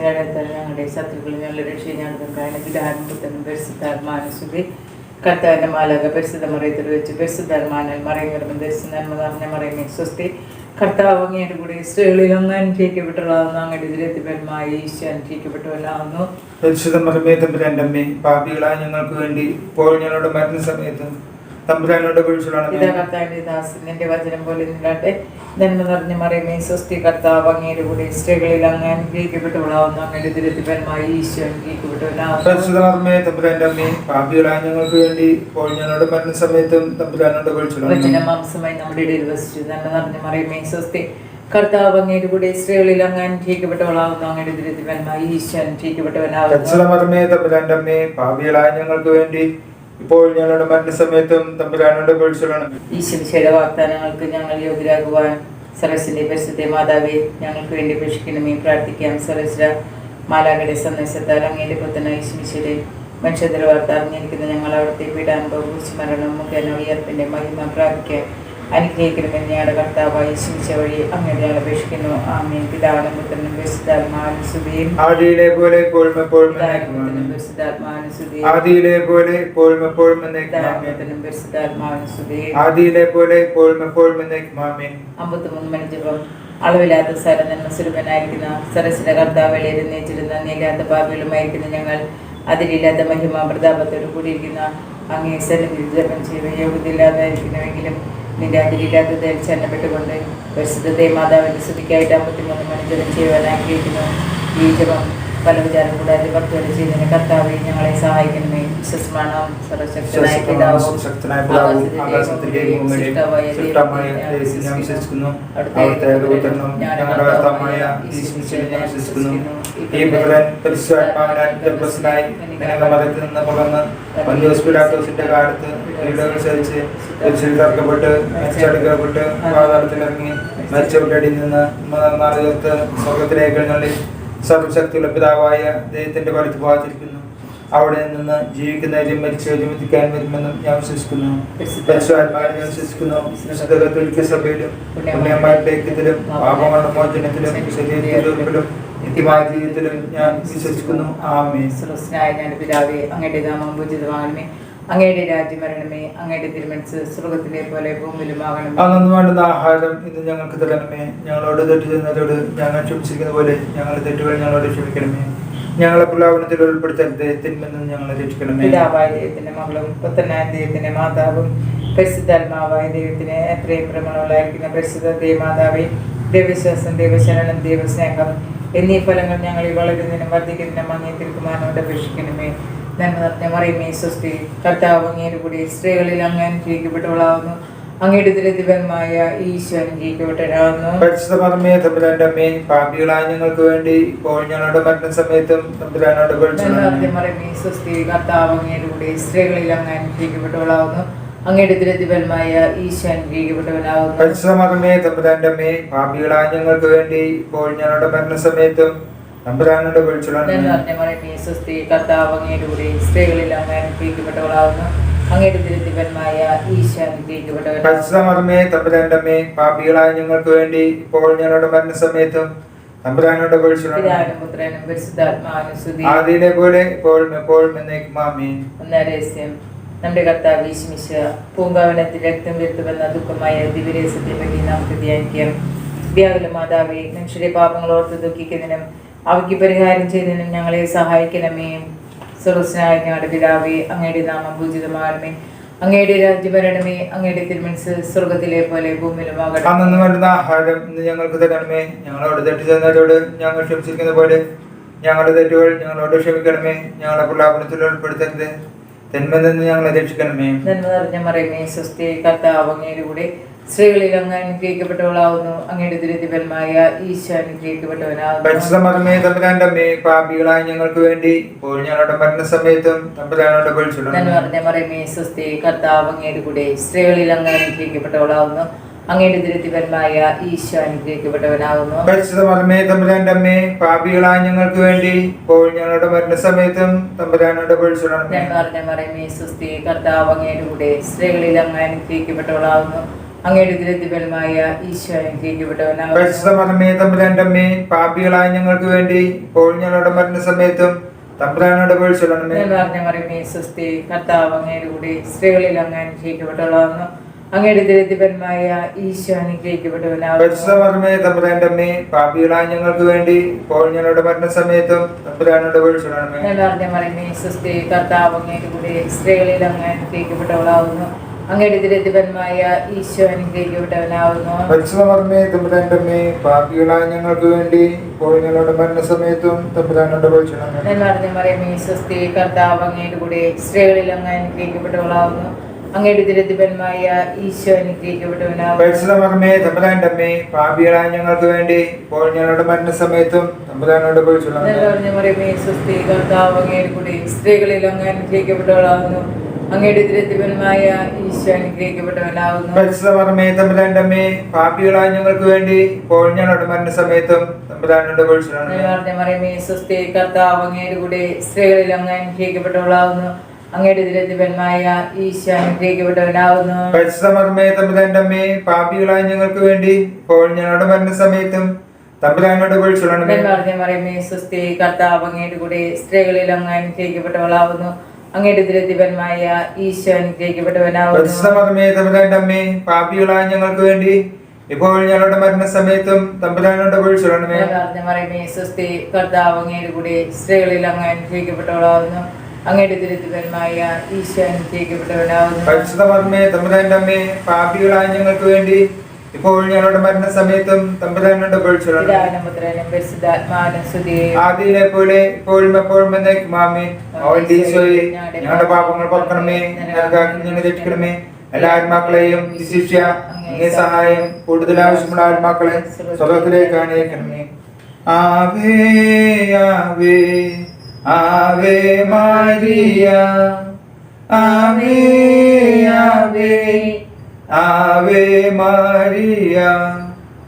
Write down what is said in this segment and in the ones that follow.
അടയാളത്താൽ ഞങ്ങളുടെ ശത്രുക്കൾ ഞങ്ങളുടെ രക്ഷയെ ഞങ്ങൾക്ക് പിതാവിനും പരിശുദ്ധാത്മാനുസുതി കർത്താവിന്റെ മാലാക പരിശുദ്ധ മറിയത്തിൽ വെച്ച് പരിശുദ്ധാത്മാനാൽ മറിയുന്ന ദർശന നന്മ നിറഞ്ഞ മറിയമേ സ്വസ്തി. കർത്താവ് അങ്ങയുടെ കൂടെ സ്ത്രീകളിൽ അങ്ങ് അനുഗ്രഹിക്കപ്പെട്ടവളാകുന്നു. അങ്ങയുടെ ഇതിലെത്തിപ്പരമായ ഈശോ അനുഗ്രഹിക്കപ്പെട്ടവളാകുന്നു. പരിശുദ്ധ മറിയമേ തമ്പുരാന്റെ അമ്മേ, പാപികളായ ഞങ്ങൾക്ക് വേണ്ടി ഇപ്പോൾ ഞങ്ങളുടെ മരണസമയത്തും തമ്പുരാനോട് വിളിച്ചോളണം. ഇതാ കർത്താവിന്റെ ദാസൻ, നിന്റെ വചനം പോലെ നിന്നാട്ടെ. നന്മ നിറഞ്ഞ മറിയമേ സ്വസ്തി. കർത്താവ് അങ്ങയുടെ കൂടെ സ്ത്രീകളിൽ അങ്ങ് അനുഗ്രഹിക്കപ്പെട്ടവളാകുന്നു. അങ്ങയുടെ ഇതിലെത്തിപ്പരമായ ഈശോ അനുഗ്രഹിക്കപ്പെട്ടവളാകുന്നു. പരിശുദ്ധ മറിയമേ തമ്പുരാന്റെ അമ്മേ, പാപികളായ ഞങ്ങൾക്ക് വേണ്ടി ഇപ്പോൾ ഞങ്ങളുടെ മരണസമയത്തും തമ്പുരാനോട് വിളിച്ചോളണം. വചനം മാംസമായി നമ്മുടെ ഇടയിൽ വസിച്ചു. നന്മ നിറഞ്ഞ മറിയമേ സ്വസ്തി. കർത്താവ് അങ്ങയുടെ കൂടെ സ്ത്രീകളിൽ അങ്ങ് അനുഗ്രഹിക്കപ്പെട്ടവളാകുന്നു. അങ്ങയുടെ ഇതിലെത്തിപ്പരമായ ഈശോ അനുഗ്രഹിക്കപ്പെട്ടവനാകുന്നു. പരിശുദ്ധ മറിയമേ തമ്പുരാന്റെ അമ്മേ, പാപികളായ ഞങ്ങൾക്ക് വേണ്ടി ഇപ്പോൾ ഞങ്ങളുടെ മരണസമയത്തും തമ്പുരാനോട് വിളിച്ചോളണം. ഈശ്വരയുടെ വാഗ്ദാനങ്ങൾക്ക് ഞങ്ങൾ യോഗ്യരാകുവാൻ സർവ്വസിന്റെ പരിശുദ്ധ മാതാവേ ഞങ്ങൾക്ക് വേണ്ടി അപേക്ഷിക്കണമേ. പ്രാർത്ഥിക്കാം. സർവ്വസ്വ മാലാഖയുടെ സന്ദേശത്താൽ അങ്ങയുടെ പുത്രനായ ഈശ്വരയുടെ മനുഷ്യരുടെ വാർത്ത അറിഞ്ഞിരിക്കുന്ന ഞങ്ങൾ അവിടുത്തെ പീഡാനുഭവം മരണം മുഖേന ഉയർപ്പിന്റെ മഹിമ പ്രാപിക്കാൻ അനുഗ്രഹിക്കണമെന്ന് ഞങ്ങളുടെ കർത്താവായ ഈശ്വര വഴി അങ്ങയുടെ ഞങ്ങൾ അപേക്ഷിക്കുന്നു. ആമേൻ. പിതാവിനും പുത്രനും പരിശുദ്ധാത്മാവിനും സ്തുതിയും. ആദിയിലെ പോലെ ഇപ്പോഴും എപ്പോഴും പരിശുദ്ധാത്മാവിനും സ്തുതിയും. ആദിയിലെ പോലെ ഇപ്പോഴും എപ്പോഴും പരിശുദ്ധാത്മാവിനും സ്തുതിയും. ആദിയിലെ പോലെ ഇപ്പോഴും എപ്പോഴും ആമേൻ. 53 മണിജപം. അളവില്ലാത്ത സരനന്മ സുലഭനായിരിക്കുന്ന സരസിന്റെ കർത്താവ് എഴുന്നേറ്റിരുന്ന നീലാത്ത പാപികളുമായിരിക്കുന്ന ഞങ്ങൾ അതിലില്ലാത്ത മഹിമ പ്രതാപത്തോട് കൂടിയിരിക്കുന്ന അങ്ങേ സന്നിധിയിൽ ജപം ചെയ്ത് യോഗ്യതയില്ലാതായിരിക്കുന്നുവെങ്കിലും നിന്റെ അതിലില്ലാത്തതിൽ ചരണപ്പെട്ടുകൊണ്ട് പരിശുദ്ധത്തെ മാതാവിന്റെ സ്തുതിക്കായിട്ട് 53 മണി ജപം ചെയ്യുവാൻ ആഗ്രഹിക്കുന്നു. ഈ ജപം പല വിചാരം കൂടാതെ ഭക്തോടെ ചെയ്യുന്നതിന് കർത്താവെ ഞങ്ങളെ സഹായിക്കണമേ. വിശ്വസ്മാണവും സർവശക്തനായ പിതാവും കാലത്ത് പാതാളത്തിലിറങ്ങി മരിച്ചവരുടെ നിന്ന് സ്വർഗത്തിലേക്ക് സർവശക്തിയുള്ള പിതാവായ ദൈവത്തിന്റെ വലത്ത് ഭാഗത്തിരിക്കുന്നു. അവിടെ നിന്ന് ജീവിക്കുന്നവരും മരിച്ചവരും എത്തിക്കാൻ വരുമെന്നും ഞാൻ വിശ്വസിക്കുന്നു. ഞാൻ വിശ്വസിക്കുന്നു. സഭയിലും പുണ്യന്മാരുടെ ഐക്യത്തിലും പാപങ്ങളുടെ മോചനത്തിലും ശരീരത്തിലും നിത്യമായ ജീവിതത്തിലും ഞാൻ വിശ്വസിക്കുന്നു. ആമേൻ. പിതാവേ അങ്ങയുടെ നാമം പൂജിതമാകണമേ. അങ്ങയുടെ രാജ്യം വരണമേ. അങ്ങയുടെ തിരുമനസ്സ് സ്വർഗ്ഗത്തിലെ പോലെ ഭൂമിയിലുമാകണമേ. അന്നു വേണ്ടുന്ന ആഹാരം ഇന്ന് ഞങ്ങൾക്ക് തരണമേ. ഞങ്ങളോട് തെറ്റ് ചെയ്യുന്നവരോട് ഞങ്ങൾ ക്ഷമിച്ചിരിക്കുന്ന പോലെ ഞങ്ങളുടെ തെറ്റുകൾ ഞങ്ങളോട് ക്ഷമിക്കണമേ. ഞങ്ങളെ പ്രലോഭനത്തിൽ ഉൾപ്പെടുത്തരുത്, തിന്മയിൽ ഞങ്ങളെ രക്ഷിക്കണമേ. പിതാവായ ദൈവത്തിന്റെ മകളും പുത്രനായ ദൈവത്തിന്റെ മാതാവും പരിശുദ്ധാത്മാവായ ദൈവത്തിന് എത്രയും പ്രമണങ്ങളായിരിക്കുന്ന പരിശുദ്ധ ദൈവമാതാവേ, ദൈവവിശ്വാസം, ദൈവശരണം, ദൈവസ്നേഹം എന്നീ ഫലങ്ങൾ ഞങ്ങളിൽ വളരുന്നതിനും വർദ്ധിക്കുന്നതിനും അങ്ങേ തിരുക്കുമാരനോട് അപേക്ഷിക്കണമേ. നന്മ നിറഞ്ഞ മറിയമേ സ്വസ്തി. കർത്താവ് അങ്ങയുടെ കൂടെ സ്ത്രീകളിൽ അങ്ങ് അനുഗ്രഹിക്കപ്പെട്ടവളാകുന്നു. അങ്ങയുടെ ഇതിലെത്തിപരമായ ഈശോ അനുഗ്രഹിക്കപ്പെട്ടവരാകുന്നു. പരിശുദ്ധ മറിയമേ തമ്പുരാന്റെ അമ്മേ, പാപികളായ ഞങ്ങൾക്ക് വേണ്ടി ഇപ്പോൾ ഞങ്ങളുടെ മരണസമയത്തും തമ്പുരാനോട് നന്മ മറിയമേ സ്വസ്തി. കർത്താവ് അങ്ങയുടെ കൂടെ സ്ത്രീകളിൽ അങ്ങ് അനുഗ്രഹിക്കപ്പെട്ടവളാകുന്നു. അങ്ങയുടെ ഇതിലെത്തിപരമായ ഈശോ അനുഗ്രഹിക്കപ്പെട്ടവനാകുന്നു. പരിശുദ്ധ മറിയമേ തമ്പുരാന്റെ അമ്മേ, പാപികളായ ഞങ്ങൾക്ക് വേണ്ടി ഇപ്പോൾ ഞങ്ങളുടെ മരണസമയത്തും തമ്പുരാനോട് കർത്താവ് അങ്ങയുടെ കൂടെ സ്ത്രീകളിൽ അങ്ങ് അനുഗ്രഹിക്കപ്പെട്ടവളാകുന്നു. അങ്ങയുടെ ഇതിലെത്തിപരമായ ഈശോ അനുഗ്രഹിക്കപ്പെട്ടവനാകുന്നു. പരിശുദ്ധ മറിയമേ തമ്പുരാന്റെ അമ്മേ, പാപികളായ ഞങ്ങൾക്ക് വേണ്ടി ഇപ്പോൾ ഞങ്ങളുടെ മരണസമയത്തും തമ്പുരാനോട് പിതാവിനും പുത്രനും പരിശുദ്ധാത്മാവിനും സ്തുതി. ആദിയിലെ പോലെ ഇപ്പോഴും എപ്പോഴും എന്നേക്കും ആമേൻ. രഹസ്യം. നമ്മുടെ കർത്താവ് യേശുമിശിഹ പൂങ്കാവനത്തിൽ രക്തം വരുത്തുവെന്ന ദുഃഖമായ ദിവ്യരഹസ്യത്തെ പറ്റി നമുക്ക് ധ്യാനിക്കാം. വ്യാകുല മാതാവേ, മനുഷ്യരുടെ പാപങ്ങൾ ഓർത്ത് ദുഃഖിക്കുന്നതിനും അവയ്ക്ക് പരിഹാരം ചെയ്യുന്നതിനും ഞങ്ങളെ സഹായിക്കണമേ. സർവ്വസ്വനായ ഞങ്ങളുടെ പിതാവേ, അങ്ങയുടെ നാമം പൂജിതമാകണമേ. അങ്ങയുടെ രാജ്യം വരണമേ. അങ്ങയുടെ തിരുമനസ്സ് സ്വർഗ്ഗത്തിലെ പോലെ ഭൂമിയിലുമാകണമേ. അന്നു വേണ്ടുന്ന ആഹാരം ഇന്ന് ഞങ്ങൾക്ക് തരണമേ. ഞങ്ങളോട് തെറ്റ് ചെയ്യുന്നവരോട് ഞങ്ങൾ ക്ഷമിച്ചിരിക്കുന്ന പോലെ ഞങ്ങളുടെ തെറ്റുകൾ ഞങ്ങളോട് ക്ഷമിക്കണമേ. ഞങ്ങളുടെ പ്രലോഭനത്തിൽ ഉൾപ്പെടുത്തരുത്, തിന്മയിൽ നിന്ന് ഞങ്ങളെ രക്ഷിക്കണമേ. നന്മ നിറഞ്ഞ മറിയമേ സ്വസ്തി. കർത്താവ് അങ്ങയുടെ കൂടെ സ്ത്രീകളിൽ അങ്ങ് അനുഗ്രഹിക്കപ്പെട്ടവളാവുന്നു. അങ്ങയുടെ ദുരിതപരമായ ഈശോ അനുഗ്രഹിക്കപ്പെട്ടവനാകുന്നു. പരിശുദ്ധ മറിയമേ തമ്പുരാന്റെ അമ്മേ, പാപികളായ ഞങ്ങൾക്ക് വേണ്ടി ഇപ്പോൾ ഞങ്ങളുടെ മരണസമയത്തും തമ്പുരാനോട് അപേക്ഷിക്കണം. നന്മ നിറഞ്ഞ മറിയമേ സ്വസ്തി. കർത്താവ് അങ്ങയുടെ കൂടെ സ്ത്രീകളിൽ അങ്ങ് അനുഗ്രഹിക്കപ്പെട്ടവളാവുന്നു. അങ്ങയുടെ ദുരിതപരമായ ഈശോ അനുഗ്രഹിക്കപ്പെട്ടവനാകുന്നു. പരിശുദ്ധ മറിയമേ തമ്പുരാന്റെ അമ്മേ, പാപികളായ ഞങ്ങൾക്ക് വേണ്ടി ഇപ്പോൾ ഞങ്ങളുടെ മരണസമയത്തും തമ്പുരാനോട് അപേക്ഷിക്കണം. നന്മ നിറഞ്ഞ മറിയമേ സ്വസ്തി. കർത്താവ് അങ്ങയുടെ കൂടെ സ്ത്രീകളിൽ അങ്ങ് അനുഗ്രഹിക്കപ്പെട്ടവളാവുന്നു. അങ്ങയുടെ ദുരിതഫലമായ ഈശോ അനുഗ്രഹിക്കപ്പെട്ടവനാകുന്നു. പരിശുദ്ധ മറിയമേ തമ്പുരാന്റെ അമ്മേ, പാപികളായ ഞങ്ങൾക്ക് വേണ്ടി ഇപ്പോൾ ഞങ്ങളുടെ മരണസമയത്തും തമ്പുരാനോട് അപേക്ഷിച്ചുകൊള്ളണമേ. നിറഞ്ഞ മറിയമേ സ്വസ്തി, കർത്താവ് അങ്ങയുടെ കൂടെ സ്ത്രീകളിൽ അങ്ങ് അനുഗ്രഹിക്കപ്പെട്ടവളാകുന്നു. അങ്ങയുടെ ദുരിതഫലമായ ഈശോ അനുഗ്രഹിക്കപ്പെട്ടവനാകുന്നു. പരിശുദ്ധ മറിയമേ തമ്പുരാന്റെ അമ്മേ, പാപികളായ ഞങ്ങൾക്ക് വേണ്ടി ഇപ്പോൾ ഞങ്ങളുടെ മരണസമയത്തും തമ്പുരാനോട് അപേക്ഷിച്ചുകൊള്ളണമേ. നിറഞ്ഞ മറിയമേ സ്വസ്തി, കർത്താവ് അങ്ങയുടെ കൂടെ സ്ത്രീകളിൽ അങ്ങ് അനുഗ്രഹിക്കപ്പെട്ടവളാകുന്നു. അങ്ങയുടെ ദുരിതഫലമായ ഈശോ അനുഗ്രഹിക്കപ്പെട്ടവനാകുന്നു. പരിശുദ്ധ മറിയമേ തമ്പുരാന്റെ അമ്മേ, പാപികളായ ഞങ്ങൾക്ക് വേണ്ടി ഇപ്പോൾ ഞങ്ങളുടെ മരണസമയത്തും തമ്പുരാനോട് അപേക്ഷിച്ചുകൊള്ളണമേ. നിറഞ്ഞ മറിയമേ സ്വസ്തി, കർത്താവ് അങ്ങയുടെ കൂടെ സ്ത്രീകളിൽ അങ്ങ് അനുഗ്രഹിക്കപ്പെട്ടവളാകുന്നു. അങ്ങയുടെ ദുരിതഫലമായ ഈശോ അനുഗ്രഹിക്കപ്പെട്ടവനാകുന്നു. പരിശുദ്ധ മറിയമേ തമ്പുരാന്റെ അമ്മേ, പാപികളായ ഞങ്ങൾക്ക് വേണ്ടി ഇപ്പോൾ ഞങ്ങളുടെ മരണസമയത്തും തമ്പുരാനോട് അപേക്ഷിച്ചുകൊള്ളണമേ. നിറഞ്ഞ മറിയമേ സ്വസ്തി, കർത്താവ് അങ്ങയുടെ കൂടെ സ്ത്രീകളിൽ അങ്ങ് അനുഗ്രഹിക്കപ്പെട്ടവളാകുന്നു. അങ്ങയുടെ ദുരിതഫലമായ ഈശോ അനുഗ്രഹിക്കപ്പെട്ടവനാകുന്നു. പരിശുദ്ധ മറിയമേ തമ്പുരാന്റെ അമ്മേ, പാപികളായ ഞങ്ങൾക്ക് വേണ്ടി ഇപ്പോൾ ഞങ്ങളുടെ മരണസമയത്തും തമ്പുരാനോട് അപേക്ഷിച്ചുകൊള്ളണമേ. നിറഞ്ഞ മറിയമേ സ്വസ്തി, കർത്താവ് അങ്ങയുടെ കൂടെ സ്ത്രീകളിൽ അങ്ങ് അനുഗ്രഹിക്കപ്പെട്ടവളാകുന്നു. അങ്ങയുടെ ദുരിതഫലമായ ഈശോ അനുഗ്രഹിക്കപ്പെട്ടവനാകുന്നു. പരിശുദ്ധ മറിയമേ തമ്പുരാന്റെ അമ്മേ, പാപികളായ ഞങ്ങൾക്ക് വേണ്ടി ഇപ്പോൾ ഞങ്ങളുടെ മരണസമയത്തും തമ്പുരാനോട് അപേക്ഷിച്ചുകൊള്ളണമേ. നിറഞ്ഞ മറിയമേ സ്വസ്തി, കർത്താവ് അങ്ങയുടെ കൂടെ സ്ത്രീകളിൽ അങ്ങ് അനുഗ്രഹിക്കപ്പെട്ടവളാകുന്നു. അങ്ങയുടെ ദുരിതഫലമായ ഈശോ അനുഗ്രഹിക്കപ്പെട്ടവനാകുന്നു. പരിശുദ്ധ മറിയമേ തമ്പുരാന്റെ അമ്മേ, പാപികളായ ഞങ്ങൾക്ക് വേണ്ടി ഇപ്പോൾ ഞങ്ങളുടെ മരണസമയത്തും തമ്പുരാനോട് അപേക്ഷിച്ചുകൊള്ളണമേ. നിറഞ്ഞ മറിയമേ സ്വസ്തി, കർത്താവ് അങ്ങയുടെ കൂടെ സ്ത്രീകളിൽ അങ്ങ് അനുഗ്രഹിക്കപ്പെട്ടവളാകുന്നു. അങ്ങയുടെ ദുരിതഫലമായ ഈശോ അനുഗ്രഹിക്കപ്പെട്ടവനാകുന്നു. പരിശുദ്ധ മറിയമേ തമ്പുരാന്റെ അമ്മേ, പാപികളായ ഞങ്ങൾക്ക് വേണ്ടി ഇപ്പോൾ ഞങ്ങളുടെ മരണസമയത്തും തമ്പുരാനോട് അപേക്ഷിച്ചുകൊള്ളണമേ. പിതാവിനും പുത്രനും പരിശുദ്ധാത്മാവിനും സ്തുതി. ആദിയിലെ പോലെ ഇപ്പോഴും എപ്പോഴും എന്നേക്കും ആമേൻ. അവന്റെ ഈശോയെ ഞങ്ങളുടെ പാപങ്ങൾ പൊറുക്കണമേ, ഞങ്ങളെ രക്ഷിക്കണമേ. എല്ലാ ആത്മാക്കളെയും ശിക്ഷ അങ്ങേ സഹായം കൂടുതൽ ആവശ്യമുള്ള ആത്മാക്കളെ സ്വർഗ്ഗത്തിലേക്ക് അണിയിക്കണമേ. ആവേ ആവേ ആവേ മരിയ, ആവേ ആവേ ആവേ മരിയ.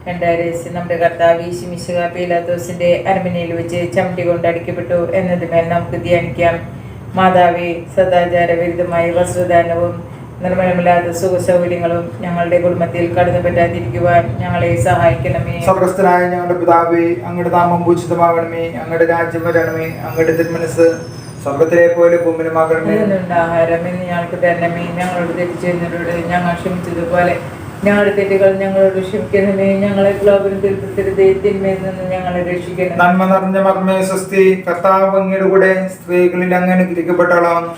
രണ്ടായിരം നമ്മുടെ കർത്താവ് ഈശോ പീലാത്തോസിന്റെ അരമനയിൽ വെച്ച് ചവിട്ടി കൊണ്ട് അടിക്കപ്പെട്ടു എന്നതുമേൽ നമുക്ക് ധ്യാനിക്കാം. മാതാവേ, സദാചാര വിരുദ്ധമായ വസ്ത്രദാനവും നിർമ്മലമില്ലാത്ത സുഖ സൗകര്യങ്ങളും ഞങ്ങളുടെ കുടുംബത്തിൽ കടന്നു പറ്റാതിരിക്കുവാൻ ഞങ്ങളെ സഹായിക്കണമേ. സ്വർഗ്ഗസ്ഥനായ ഞങ്ങളുടെ പിതാവേ, അങ്ങയുടെ നാമം പൂജിതമാകണമേ. അങ്ങയുടെ രാജ്യം വരണമേ. അങ്ങയുടെ തിരുമനസ്സ് സ്വർഗ്ഗത്തിലെ പോലെ ഭൂമിയിലുമാകണമേ. ആഹാരം ഇന്ന് ഞങ്ങൾക്ക് തരണമേ. ഞങ്ങളോട് തെറ്റ് ചെയ്യുന്നവരോട് ഞങ്ങൾ ക്ഷമിച്ചതുപോലെ ഞങ്ങളുടെ തെറ്റുകൾ ഞങ്ങളോട് ക്ഷമിക്കണമേ. ഞങ്ങളെ പ്രലോഭനത്തിൽ പെടുത്തരുതേ, തിന്മയിൽ നിന്ന് ഞങ്ങളെ രക്ഷിക്കണമേ. നന്മ നിറഞ്ഞ മറിയമേ സ്വസ്തി, കർത്താവ് അങ്ങയുടെ കൂടെ സ്ത്രീകളിൽ അങ്ങ് അനുഗ്രഹിക്കപ്പെട്ടവളാകുന്നു.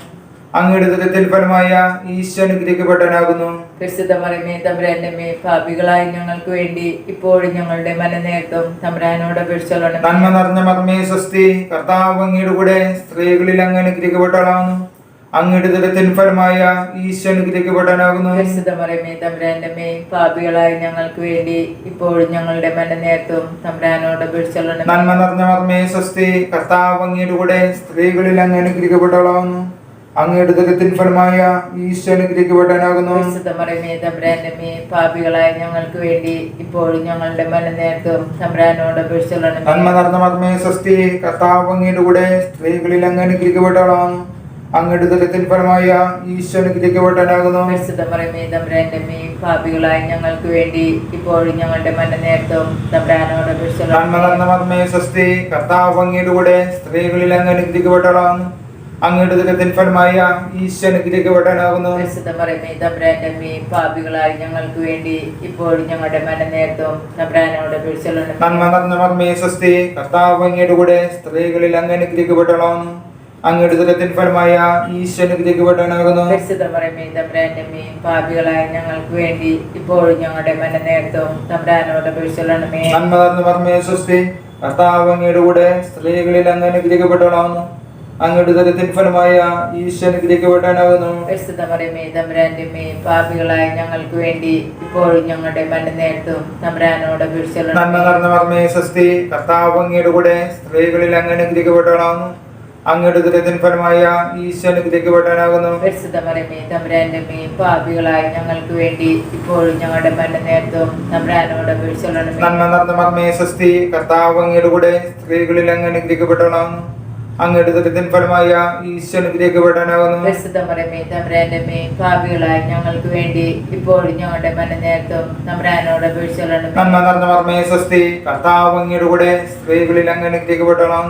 അങ്ങയുടെ ദുരിതത്തിൽ ഫലമായ ഈശോ അനുഗ്രഹിക്കപ്പെട്ടവനാകുന്നു. പരിശുദ്ധ മറിയമേ തമ്പുരാന്റെ അമ്മേ, പാപികളായ ഞങ്ങൾക്ക് വേണ്ടി ഇപ്പോഴും ഞങ്ങളുടെ മരണനേരത്തും തമ്പുരാനോട് അപേക്ഷിച്ചുകൊള്ളണമേ. നന്മ നിറഞ്ഞ മറിയമേ സ്വസ്തി, കർത്താവ് അങ്ങയുടെ കൂടെ സ്ത്രീകളിൽ അങ്ങ് അനുഗ്രഹിക്കപ്പെട്ടവളാകുന്നു. അങ്ങയുടെ ദുരിതത്തിൽ ഫലമായ ഈശോ അനുഗ്രഹിക്കപ്പെട്ടവനാകുന്നു. പരിശുദ്ധ മറിയമേ തമ്പുരാന്റെ അമ്മേ, പാപികളായ ഞങ്ങൾക്ക് വേണ്ടി ഇപ്പോഴും ഞങ്ങളുടെ മരണനേരത്തും തമ്പുരാനോട് അപേക്ഷിച്ചുകൊള്ളണമേ. നന്മ നിറഞ്ഞ മറിയമേ സ്വസ്തി, കർത്താവ് അങ്ങയുടെ കൂടെ സ്ത്രീകളിൽ അങ്ങ് അനുഗ്രഹിക്കപ്പെട്ടവളാകുന്നു. അങ്ങയുടെ ദുരിതത്തിൽ ഫലമായ ഈശോ അനുഗ്രഹിക്കപ്പെട്ടവനാകുന്നു. പരിശുദ്ധ മറിയമേ തമ്പുരാന്റെ അമ്മേ, പാപികളായ ഞങ്ങൾക്ക് വേണ്ടി ഇപ്പോഴും ഞങ്ങളുടെ മരണനേരത്തും തമ്പുരാനോട് അപേക്ഷിച്ചുകൊള്ളണമേ. നന്മ നിറഞ്ഞ മറിയമേ സ്വസ്തി, കർത്താവ് അങ്ങയുടെ കൂടെ സ്ത്രീകളിൽ അങ്ങ് അനുഗ്രഹിക്കപ്പെട്ടവളാകുന്നു. അങ്ങയുടെ ദുരിതത്തിൽ ഫലമായ ഈശോ അനുഗ്രഹിക്കപ്പെട്ടവനാകുന്നു. പരിശുദ്ധ മറിയമേ തമ്പുരാന്റെ അമ്മേ, പാപികളായ ഞങ്ങൾക്ക് വേണ്ടി ഇപ്പോഴും ഞങ്ങളുടെ മരണനേരത്തും തമ്പുരാനോട് അപേക്ഷിച്ചുകൊള്ളണമേ. നന്മ നിറഞ്ഞ മറിയമേ സ്വസ്തി, കർത്താവ് അങ്ങയുടെ കൂടെ സ്ത്രീകളിൽ അങ്ങ് അനുഗ്രഹിക്കപ്പെട്ടവളാകുന്നു. അങ്ങയുടെ ദുരിതത്തിൽ ഫലമായ ഈശോ അനുഗ്രഹിക്കപ്പെട്ടവനാകുന്നു. പരിശുദ്ധ മറിയമേ തമ്പുരാന്റെ അമ്മേ, പാപികളായ ഞങ്ങൾക്ക് വേണ്ടി ഇപ്പോഴും ഞങ്ങളുടെ മരണനേരത്തും തമ്പുരാനോട് അപേക്ഷിച്ചുകൊള്ളണമേ. നന്മ നിറഞ്ഞ മറിയമേ സ്വസ്തി, കർത്താവ് അങ്ങയുടെ കൂടെ സ്ത്രീകളിൽ അങ്ങ് അനുഗ്രഹിക്കപ്പെട്ടവളാകുന്നു. അങ്ങയുടെ ദുരിതത്തിൽ ഫലമായ ഈശോ അനുഗ്രഹിക്കപ്പെട്ടവനാകുന്നു. പരിശുദ്ധ മറിയമേ തമ്പുരാന്റെ അമ്മേ, പാപികളായ ഞങ്ങൾക്ക് വേണ്ടി ഇപ്പോഴും ഞങ്ങളുടെ മരണനേരത്തും തമ്പുരാനോട് അപേക്ഷിച്ചുകൊള്ളണമേ. നന്മ നിറഞ്ഞ മറിയമേ സ്വസ്തി, കർത്താവ് അങ്ങയുടെ കൂടെ സ്ത്രീകളിൽ അങ്ങ് അനുഗ്രഹിക്കപ്പെട്ടവളാകുന്നു. അങ്ങയുടെ ദുരിതത്തിൽ ഫലമായ ഈശോ അനുഗ്രഹിക്കപ്പെട്ടവനാകുന്നു. പരിശുദ്ധ മറിയമേ തമ്പുരാന്റെ അമ്മേ, പാപികളായ ഞങ്ങൾക്ക് വേണ്ടി ഇപ്പോഴും ഞങ്ങളുടെ മരണനേരത്തും തമ്പുരാനോട് അപേക്ഷിച്ചുകൊള്ളണമേ. നന്മ നിറഞ്ഞ മറിയമേ സ്വസ്തി, കർത്താവ് അങ്ങയുടെ കൂടെ സ്ത്രീകളിൽ അങ്ങ് അനുഗ്രഹിക്കപ്പെട്ടവളാകുന്നു. അങ്ങയുടെ ദുരിതത്തിൽ ഫലമായ ഈശോ അനുഗ്രഹിക്കപ്പെട്ടവനാകുന്നു. പരിശുദ്ധ മറിയമേ തമ്പുരാന്റെ അമ്മേ, പാപികളായ ഞങ്ങൾക്ക് വേണ്ടി ഇപ്പോഴും ഞങ്ങളുടെ മരണനേരത്തും തമ്പുരാനോട് അപേക്ഷിച്ചുകൊള്ളണമേ. നന്മ നിറഞ്ഞ മറിയമേ സ്വസ്തി, കർത്താവ് അങ്ങയുടെ കൂടെ സ്ത്രീകളിൽ അങ്ങ് അനുഗ്രഹിക്കപ്പെട്ടവളാകുന്നു. അങ്ങയുടെ ദുരിതത്തിൻ ഫലമായ ഈശോ അനുഗ്രഹിക്കപ്പെടാനാകുന്നു. പരിശുദ്ധ മറിയമേ തമ്പുരാന്റെ അമ്മേ, പാപികളായ ഞങ്ങൾക്ക് വേണ്ടി ഇപ്പോഴും ഞങ്ങളുടെ മരണനേരത്തും തമ്പുരാനോട് അപേക്ഷിച്ചുകൊള്ളണമേ. നന്മ നിറഞ്ഞ മറിയമേ സ്വസ്തി, കർത്താവ് അങ്ങയുടെ കൂടെ സ്ത്രീകളിൽ അങ്ങ് അനുഗ്രഹിക്കപ്പെടണം.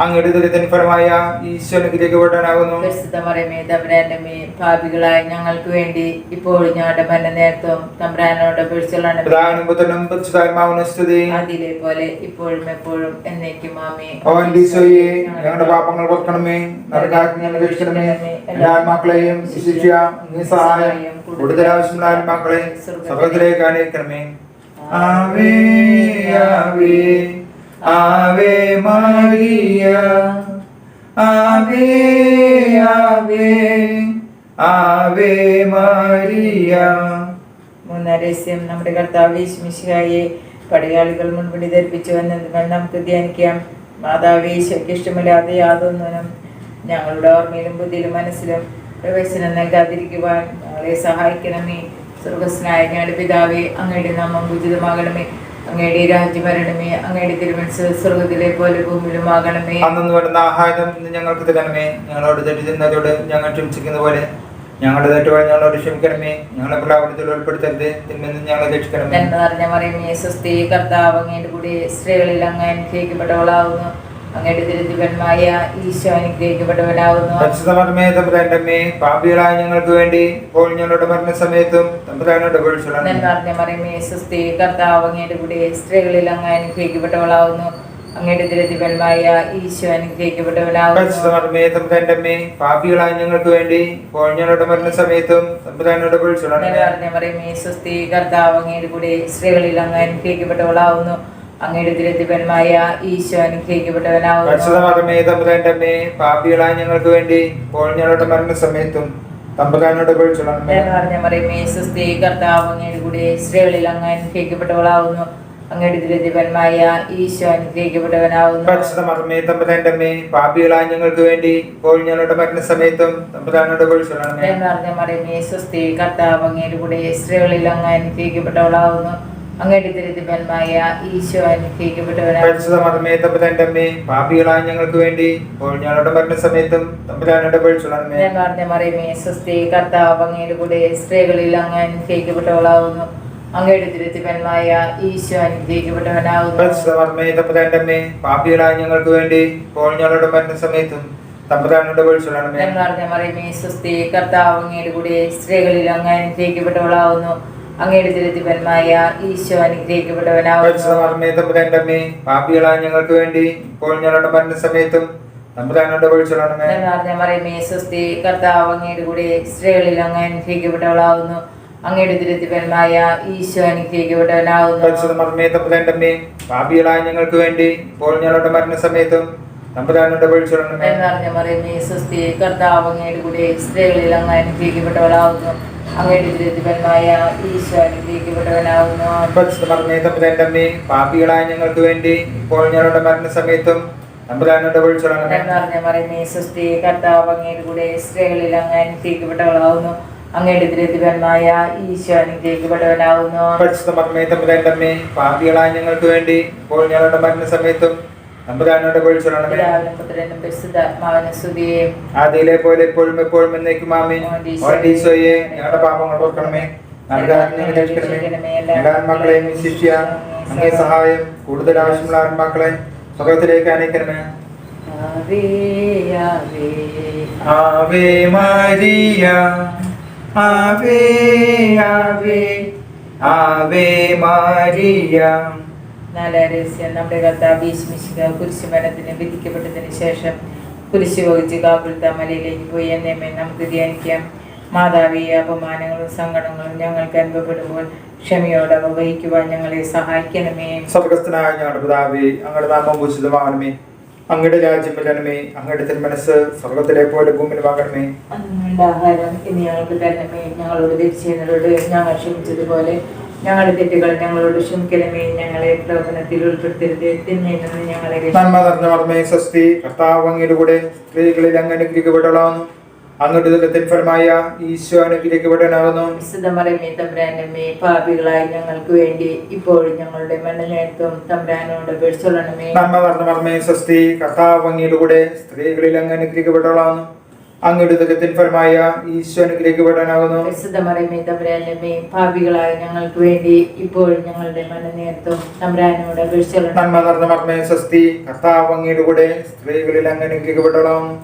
അങ്ങയുടെ ദുരിതത്തിൻ ഫലമായ ഈശോ അനുഗ്രഹിക്കപ്പെടാനാകുന്നു. പരിശുദ്ധ മറിയമേ തമ്പുരാന്റെ അമ്മേ, പാപികളായ ഞങ്ങൾക്ക് വേണ്ടി ഇപ്പോഴും ഞങ്ങളുടെ മരണനേരത്തും തമ്പുരാനോട് അപേക്ഷിച്ചുകൊള്ളണമേ. പിതാവിനും പുത്രനും പരിശുദ്ധാത്മാവിനും സ്തുതി. അതിലെ പോലെ ഇപ്പോഴും എപ്പോഴും എന്നേക്കും ആമേൻ. ഓ എൻ്റെ ഈശോയെ, ഞങ്ങളുടെ പാപങ്ങൾ പൊറുക്കണമേ, നരകാഗ്നി ഞങ്ങളെ രക്ഷിക്കണമേ. എല്ലാ ആത്മാക്കളെയും ശിക്ഷിക്കുക, നീ സഹായം കൂടുതൽ ആവശ്യമുള്ള ആത്മാക്കളെ സ്വർഗ്ഗത്തിലേക്ക് അനയിക്കണമേ. ആവേ ആവേ ആവേ മരിയ, ആവേ ആവേ ആവേ മരിയ. മൂന്നാം രഹസ്യം, നമ്മുടെ കർത്താവ് യേശു മിശിഹായെ പടയാളികൾ മുൻപിടി ധരിപ്പിച്ചു എന്നതിനാൽ നമുക്ക് ധ്യാനിക്കാം. മാതാവേ, ഈശോയ്ക്ക് ഇഷ്ടമില്ലാതെ യാതൊന്നിനും ഞങ്ങളുടെ ഓർമ്മയിലും ബുദ്ധിയിലും മനസ്സിലും പ്രവേശനം നൽകാതിരിക്കുവാൻ ഞങ്ങളെ സഹായിക്കണമേ. സ്വർഗസ്നായ ഞങ്ങളുടെ പിതാവേ, അങ്ങയുടെ നാമം പൂജിതമാകണമേ. അങ്ങയുടെ രാജ്യം വരണമേ. അങ്ങയുടെ തിരുമനസ്സ് സ്വർഗത്തിലെ പോലെ ഭൂമിയിലുമാകണമേ. അന്നു വരുന്ന ആഹാരം ഇന്ന് ഞങ്ങൾക്ക് തരണമേ. ഞങ്ങളോട് തെറ്റ് ചെയ്യുന്നതോട് ഞങ്ങൾ ക്ഷമിച്ചിരിക്കുന്ന പോലെ ഞങ്ങളുടെ തെറ്റുകൾ ഞങ്ങളോട് ക്ഷമിക്കണമേ. ഞങ്ങളെ പ്രലോഭനത്തിൽ ഉൾപ്പെടുത്തരുത്, തിന്മയിൽ നിന്ന് ഞങ്ങളെ രക്ഷിക്കണമേ. നന്മ നിറഞ്ഞ മറിയമേ സ്വസ്തി, കർത്താവ് അങ്ങയുടെ കൂടെ സ്ത്രീകളിൽ അങ്ങ് അനുഗ്രഹിക്കപ്പെട്ടവളാവുന്നു. അങ്ങയുടെ തിരുത്തിവന്മായ ഈശോ അനുഗ്രഹിക്കപ്പെട്ടവനാവുന്നു. പരിശുദ്ധ മറിയമേ തമ്പുരാന്റെ അമ്മേ, പാപികളായ ഞങ്ങൾക്ക് വേണ്ടി ഇപ്പോൾ ഞങ്ങളുടെ മരണസമയത്തും തമ്പുരാനോട് അപേക്ഷിച്ചുകൊള്ളണമേ. നന്മ നിറഞ്ഞ മറിയമേ സ്വസ്തി, കർത്താവ് അങ്ങയുടെ കൂടെ സ്ത്രീകളിൽ അങ്ങ് അനുഗ്രഹിക്കപ്പെട്ടവളാവുന്നു. അങ്ങയുടെ തിരുത്തിവന്മായ ഈശോ അനുഗ്രഹിക്കപ്പെട്ടവനാവുന്നു. പരിശുദ്ധ മറിയമേ തമ്പുരാന്റെ അമ്മേ, പാപികളായ ഞങ്ങൾക്ക് വേണ്ടി ഇപ്പോൾ ഞങ്ങളുടെ മരണസമയത്തും തമ്പുരാനോട് അപേക്ഷിച്ചുകൊള്ളണമേ. നന്മ നിറഞ്ഞ മറിയമേ സ്വസ്തി, കർത്താവ് അങ്ങയുടെ കൂടെ സ്ത്രീകളിൽ അങ്ങ് അനുഗ്രഹിക്കപ്പെട്ടവളാവുന്നു. അങ്ങയുടെ തിരുത്തിവന്മായ ഈശോ അനുഗ്രഹിക്കപ്പെട്ടവനാവുന്നു. പരിശുദ്ധ മറിയമേ തമ്പുരാന്റെ അമ്മേ, പാപികളായ ഞങ്ങൾക്ക് വേണ്ടി ഇപ്പോൾ ഞങ്ങളുടെ മരണസമയത്തും തമ്പുരാനോട് അപേക്ഷിച്ചുകൊള്ളണമേ. നന്മ നിറഞ്ഞ മറിയമേ സ്വസ്തി, കർത്താവ് അങ്ങയുടെ കൂടെ സ്ത്രീകളിൽ അങ്ങ് അനുഗ്രഹിക്കപ്പെട്ടവളാവുന്നു. അങ്ങയുടെ തിരുത്തിവന്മായ ഈശോ അനുഗ്രഹിക്കപ്പെട്ടവനാവുന്നു. പരിശുദ്ധ മറിയമേ തമ്പുരാന്റെ അമ്മേ, പാപികളായ ഞങ്ങൾക്ക് വേണ്ടി ഇപ്പോൾ ഞങ്ങളുടെ മരണസമയത്തും തമ്പുരാനോട് അപേക്ഷിച്ചുകൊള്ളണമേ. നന്മ നിറഞ്ഞ മറിയമേ സ്വസ്തി, കർത്താവ് അങ്ങയുടെ കൂടെ സ്ത്രീകളിൽ അങ്ങ് അനുഗ്രഹിക്കപ്പെട്ടവളാവുന്നു. അങ്ങയുടെ തിരുത്തിവന്മായ ഈശോ അനുഗ്രഹിക്കപ്പെട്ടവനാവുന്നു. പരിശുദ്ധ മറിയമേ തമ്പുരാന്റെ അമ്മേ, പാപികളായ ഞങ്ങൾക്ക് വേണ്ടി ഇപ്പോൾ ഞങ്ങളുടെ മരണസമയത്തും തമ്പുരാനോട് അപേക്ഷിച്ചുകൊള്ളണമേ. നന്മ നിറഞ്ഞ മറിയമേ സ്വസ്തി, കർത്താവ് അങ്ങയുടെ കൂടെ സ്ത്രീകളിൽ അങ്ങ് അനുഗ്രഹിക്കപ്പെട്ടവളാവുന്നു. അങ്ങയുടെ തിരുത്തിവന്മായ ഈശോ അനുഗ്രഹിക്കപ്പെട്ടവനാവുന്നു. പരിശുദ്ധ മറിയമേ തമ്പുരാന്റെ അമ്മേ, പാപികളായ ഞങ്ങൾക്ക് വേണ്ടി ഇപ്പോൾ ഞങ്ങളുടെ മരണസമയത്തും തമ്പുരാനോട് അപേക്ഷിച്ചുകൊള്ളണമേ. നന്മ നിറഞ്ഞ മറിയമേ സ്വസ്തി, കർത്താവ് അങ്ങയുടെ കൂടെ സ്ത്രീകളിൽ അങ്ങ് അനുഗ്രഹിക്കപ്പെട്ടവളാവുന്നു. അങ്ങയുടെ തിരുത്തിവന്മായ ഈശോ അനുഗ്രഹിക്കപ്പെട്ടവനാവുന്നു. പരിശുദ്ധ മറിയമേ തമ്പുരാന്റെ അമ്മേ, പാപികളായ ഞങ്ങൾക്ക് വേണ്ടി ഇപ്പോൾ ഞങ്ങളുടെ മരണസമയത്തും തമ്പുരാനോട് അപേക്ഷിച്ചുകൊള്ളണമേ. നന്മ നിറഞ്ഞ മറിയമേ സ്വസ്തി, കർത്താവ് അങ്ങയുടെ കൂടെ സ്ത്രീകളിൽ അങ്ങ് അനുഗ്രഹിക്കപ്പെട്ടവളാവുന്നു. അങ്ങയുടെ തിരുത്തിവന്മായ ഈശോ അനുഗ്രഹിക്കപ്പെട്ടവനാവുന്നു. പരിശുദ്ധ മറിയമേ തമ്പുരാന്റെ അമ്മേ, പാപികളായ ഞങ്ങൾക്ക് വേണ്ടി ഇപ്പോൾ ഞങ്ങളുടെ മരണസമയത്തും തമ്പുരാനോട് അപേക്ഷിച്ചുകൊള്ളണമേ. നന്മ നിറഞ്ഞ മറിയമേ സ്വസ്തി, കർത്താവ് അങ്ങയുടെ കൂടെ സ്ത്രീകളിൽ അങ്ങ് അനുഗ്രഹിക്കപ്പെട്ടവളാവുന്നു. അങ്ങയുടെ തിരുത്തിവന്മായ ഈശോ അനുഗ്രഹിക്കപ്പെട്ടവനാവുന്നു. പരിശുദ്ധ മറിയമേ തമ്പുരാന്റെ അമ്മേ, പാപികളായ ഞങ്ങൾക്ക് വേണ്ടി ഇപ്പോൾ ഞങ്ങളുടെ മരണസമയത്തും തമ്പുരാനോട് അപേക്ഷിച്ചുകൊള്ളണമേ. നന്മ നിറഞ്ഞ മറിയമേ സ്വസ്തി, കർത്താവ് അങ്ങയുടെ കൂടെ സ്ത്രീകളിൽ അങ്ങ് അനുഗ്രഹിക്കപ്പെട്ടവളാവുന്നു. അങ്ങയുടെ തിരുത്തിവന്മായ ഈശോ അനുഗ്രഹിക്കപ്പെട്ടവനാവുന്നു. പരിശുദ്ധ മറിയമേ തമ്പുരാന്റെ അമ്മേ, പാപികളായ ഞങ്ങൾക്ക് വേണ്ടി ഇപ്പോൾ ഞങ്ങളുടെ മരണസമയത്തും തമ്പുരാനോട് അപേക്ഷിച്ചുകൊള്ളണമേ. പിതാവിനും പുത്രനും പരിശുദ്ധാത്മാവിനും സ്തുതി. ആദിയിലെ പോലെ എപ്പോഴും എപ്പോഴും എന്നേക്കും ആമേൻ. ഓ എൻ്റെ ഈശോയെ, ഞങ്ങളുടെ പാപങ്ങൾ ഓർക്കണമേ, നരകാഗ്നി ഞങ്ങളെ രക്ഷിക്കണമേ. എല്ലാ ആത്മാക്കളെയും ശിഷ്യ അങ്ങേ സഹായം കൂടുതൽ ആവശ്യമുള്ള ആത്മാക്കളെ സ്വർഗ്ഗത്തിലേക്ക് അനയിക്കണമേ. ആവേ ആവേ ആവേ മരിയ, ആവേ ആവേ ആവേ മരിയ. നാലാം രഹസ്യം, നമ്മുടെ കർത്താവ് യേശു മിശിഹാ കുരിശുമരണത്തിന് വിധിക്കപ്പെട്ടതിന് ശേഷം കുരിശ് വഹിച്ച് ഗാഗുൽത്താ മലയിലേക്ക് പോയി എന്നേമേ നമുക്ക് ധ്യാനിക്കാം. മാതാവേ, അപമാനങ്ങളും സങ്കടങ്ങളും ഞങ്ങൾക്ക് അനുഭവപ്പെടുമ്പോൾ ക്ഷമയോടെ അവ വഹിക്കുവാൻ ഞങ്ങളെ സഹായിക്കണമേ. സ്വർഗ്ഗസ്ഥനായ ഞങ്ങളുടെ പിതാവേ, അങ്ങയുടെ നാമം പൂജിതമാകണമേ. അങ്ങയുടെ രാജ്യം വരണമേ. അങ്ങയുടെ തിരുമനസ്സ് സ്വർഗ്ഗത്തിലെ പോലെ ഭൂമിയിലുമാകണമേ. അങ്ങയുടെ ആഹാരം ഇനി ഞങ്ങൾക്ക് തരണമേ. ഞങ്ങളോട് തിരിച്ചു ചെയ്യുന്നവരോട് ഞങ്ങൾ ക്ഷമിച്ചതുപോലെ ഞങ്ങളുടെ തെറ്റുകൾ ഞങ്ങളോട് ക്ഷമിക്കണമേ. ഞങ്ങളെ പ്രലോഭനത്തിൽ ഉൾപ്പെടുത്തരുത്, തിന്മയിൽ നിന്ന് ഞങ്ങളെ നന്മ നിറഞ്ഞ മറിയമേ സ്വസ്തി, കർത്താവ് അങ്ങയുടെ കൂടെ സ്ത്രീകളിൽ അങ്ങ് അനുഗ്രഹിക്കപ്പെട്ടവളാകുന്നു. അങ്ങയുടെ ഉദരത്തിൻ ഫലമായ ഈശോ അനുഗ്രഹിക്കപ്പെട്ടവനാകുന്നു. വിശുദ്ധ മറിയമേ തമ്പുരാന്റെ അമ്മേ, പാപികളായ ഞങ്ങൾക്ക് വേണ്ടി ഇപ്പോഴും ഞങ്ങളുടെ മരണനേരത്തും തമ്പുരാനോട് അപേക്ഷിച്ചുകൊള്ളണമേ. നന്മ നിറഞ്ഞ മറിയമേ സ്വസ്തി, കർത്താവ് അങ്ങയുടെ കൂടെ സ്ത്രീകളിൽ അങ്ങ് അനുഗ്രഹിക്കപ്പെട്ടവളാകുന്നു. അങ്ങയുടെ ഉദരത്തിൻ ഫലമായ ഈശോ അനുഗ്രഹിക്കപ്പെട്ടവനാകുന്നു. വിശുദ്ധ മറിയമേ തമ്പുരാന്റെ അമ്മേ, പാപികളായ ഞങ്ങൾക്ക് വേണ്ടി ഇപ്പോഴും ഞങ്ങളുടെ മരണനേരത്തും തമ്പുരാനോട് അപേക്ഷിച്ചുകൊള്ളണമേ. നന്മ നിറഞ്ഞ മറിയമേ സ്വസ്തി, കർത്താവ് അങ്ങയുടെ കൂടെ സ്ത്രീകളിൽ അങ്ങ് അനുഗ്രഹിക്കപ്പെട്ടവളാകുന്നു.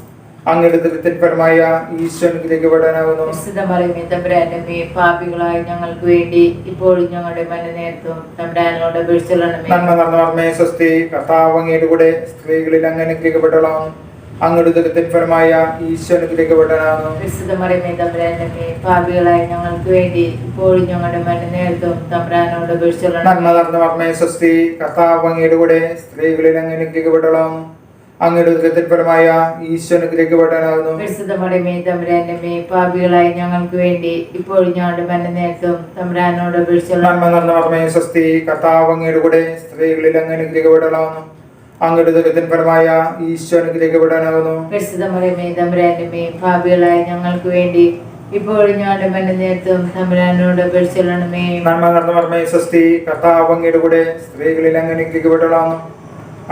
അങ്ങയുടെ ഉദരത്തിൻ ഫലമായ ഈശോ അനുഗ്രഹിക്കപ്പെട്ടവനാകുന്നു. വിശുദ്ധ മറിയമേ തമ്പുരാന്റെ അമ്മേ, പാപികളായ ഞങ്ങൾക്ക് വേണ്ടി ഇപ്പോഴും ഞങ്ങളുടെ മരണനേരത്തും തമ്പുരാനോട് അപേക്ഷിച്ചുകൊള്ളണമേ. നന്മ നിറഞ്ഞ മറിയമേ സ്വസ്തി, കർത്താവ് അങ്ങയുടെ കൂടെ സ്ത്രീകളിൽ അങ്ങ് അനുഗ്രഹിക്കപ്പെട്ടവളാകുന്നു. അങ്ങയുടെ ഉദരത്തിൻ ഫലമായ ഈശോ അനുഗ്രഹിക്കപ്പെട്ടവനാകുന്നു. വിശുദ്ധ മറിയമേ തമ്പുരാന്റെ അമ്മേ, പാപികളായ ഞങ്ങൾക്ക് വേണ്ടി ഇപ്പോഴും ഞങ്ങളുടെ മരണനേരത്തും തമ്പുരാനോട് അപേക്ഷിച്ചുകൊള്ളണമേ. നന്മ നിറഞ്ഞ മറിയമേ സ്വസ്തി, കർത്താവ് അങ്ങയുടെ കൂടെ സ്ത്രീകളിൽ അങ്ങ് അനുഗ്രഹിക്കപ്പെട്ടവളാകുന്നു. അങ്ങയുടെ ഉദരത്തിൻ ഫലമായ ഈശോ അനുഗ്രഹിക്കപ്പെട്ടവനാകുന്നു. വിശുദ്ധ മറിയമേ തമ്പുരാന്റെ അമ്മേ, പാപികളായ ഞങ്ങൾക്ക് വേണ്ടി ഇപ്പോഴും ഞങ്ങളുടെ മരണനേരത്തും തമ്പുരാനോട് അപേക്ഷിച്ചുകൊള്ളണമേ. നന്മ നിറഞ്ഞ മറിയമേ സ്വസ്തി, കർത്താവ് അങ്ങയുടെ കൂടെ സ്ത്രീകളിൽ അങ്ങ് അനുഗ്രഹിക്കപ്പെട്ടവളാകുന്നു. അങ്ങയുടെ ഉദരത്തിൻ ഫലമായ ഈശോ അനുഗ്രഹിക്കപ്പെട്ടവനാകുന്നു. വിശുദ്ധ മറിയമേ തമ്പുരാന്റെ അമ്മേ, പാപികളായ ഞങ്ങൾക്ക് വേണ്ടി ഇപ്പോഴും ഞങ്ങളുടെ മരണനേരത്തും തമ്പുരാനോട് അപേക്ഷിച്ചുകൊള്ളണമേ. നന്മ നിറഞ്ഞ മറിയമേ സ്വസ്തി, കർത്താവ് അങ്ങയുടെ കൂടെ സ്ത്രീകളിൽ അങ്ങ് അനുഗ്രഹിക്കപ്പെട്ടവളാകുന്നു.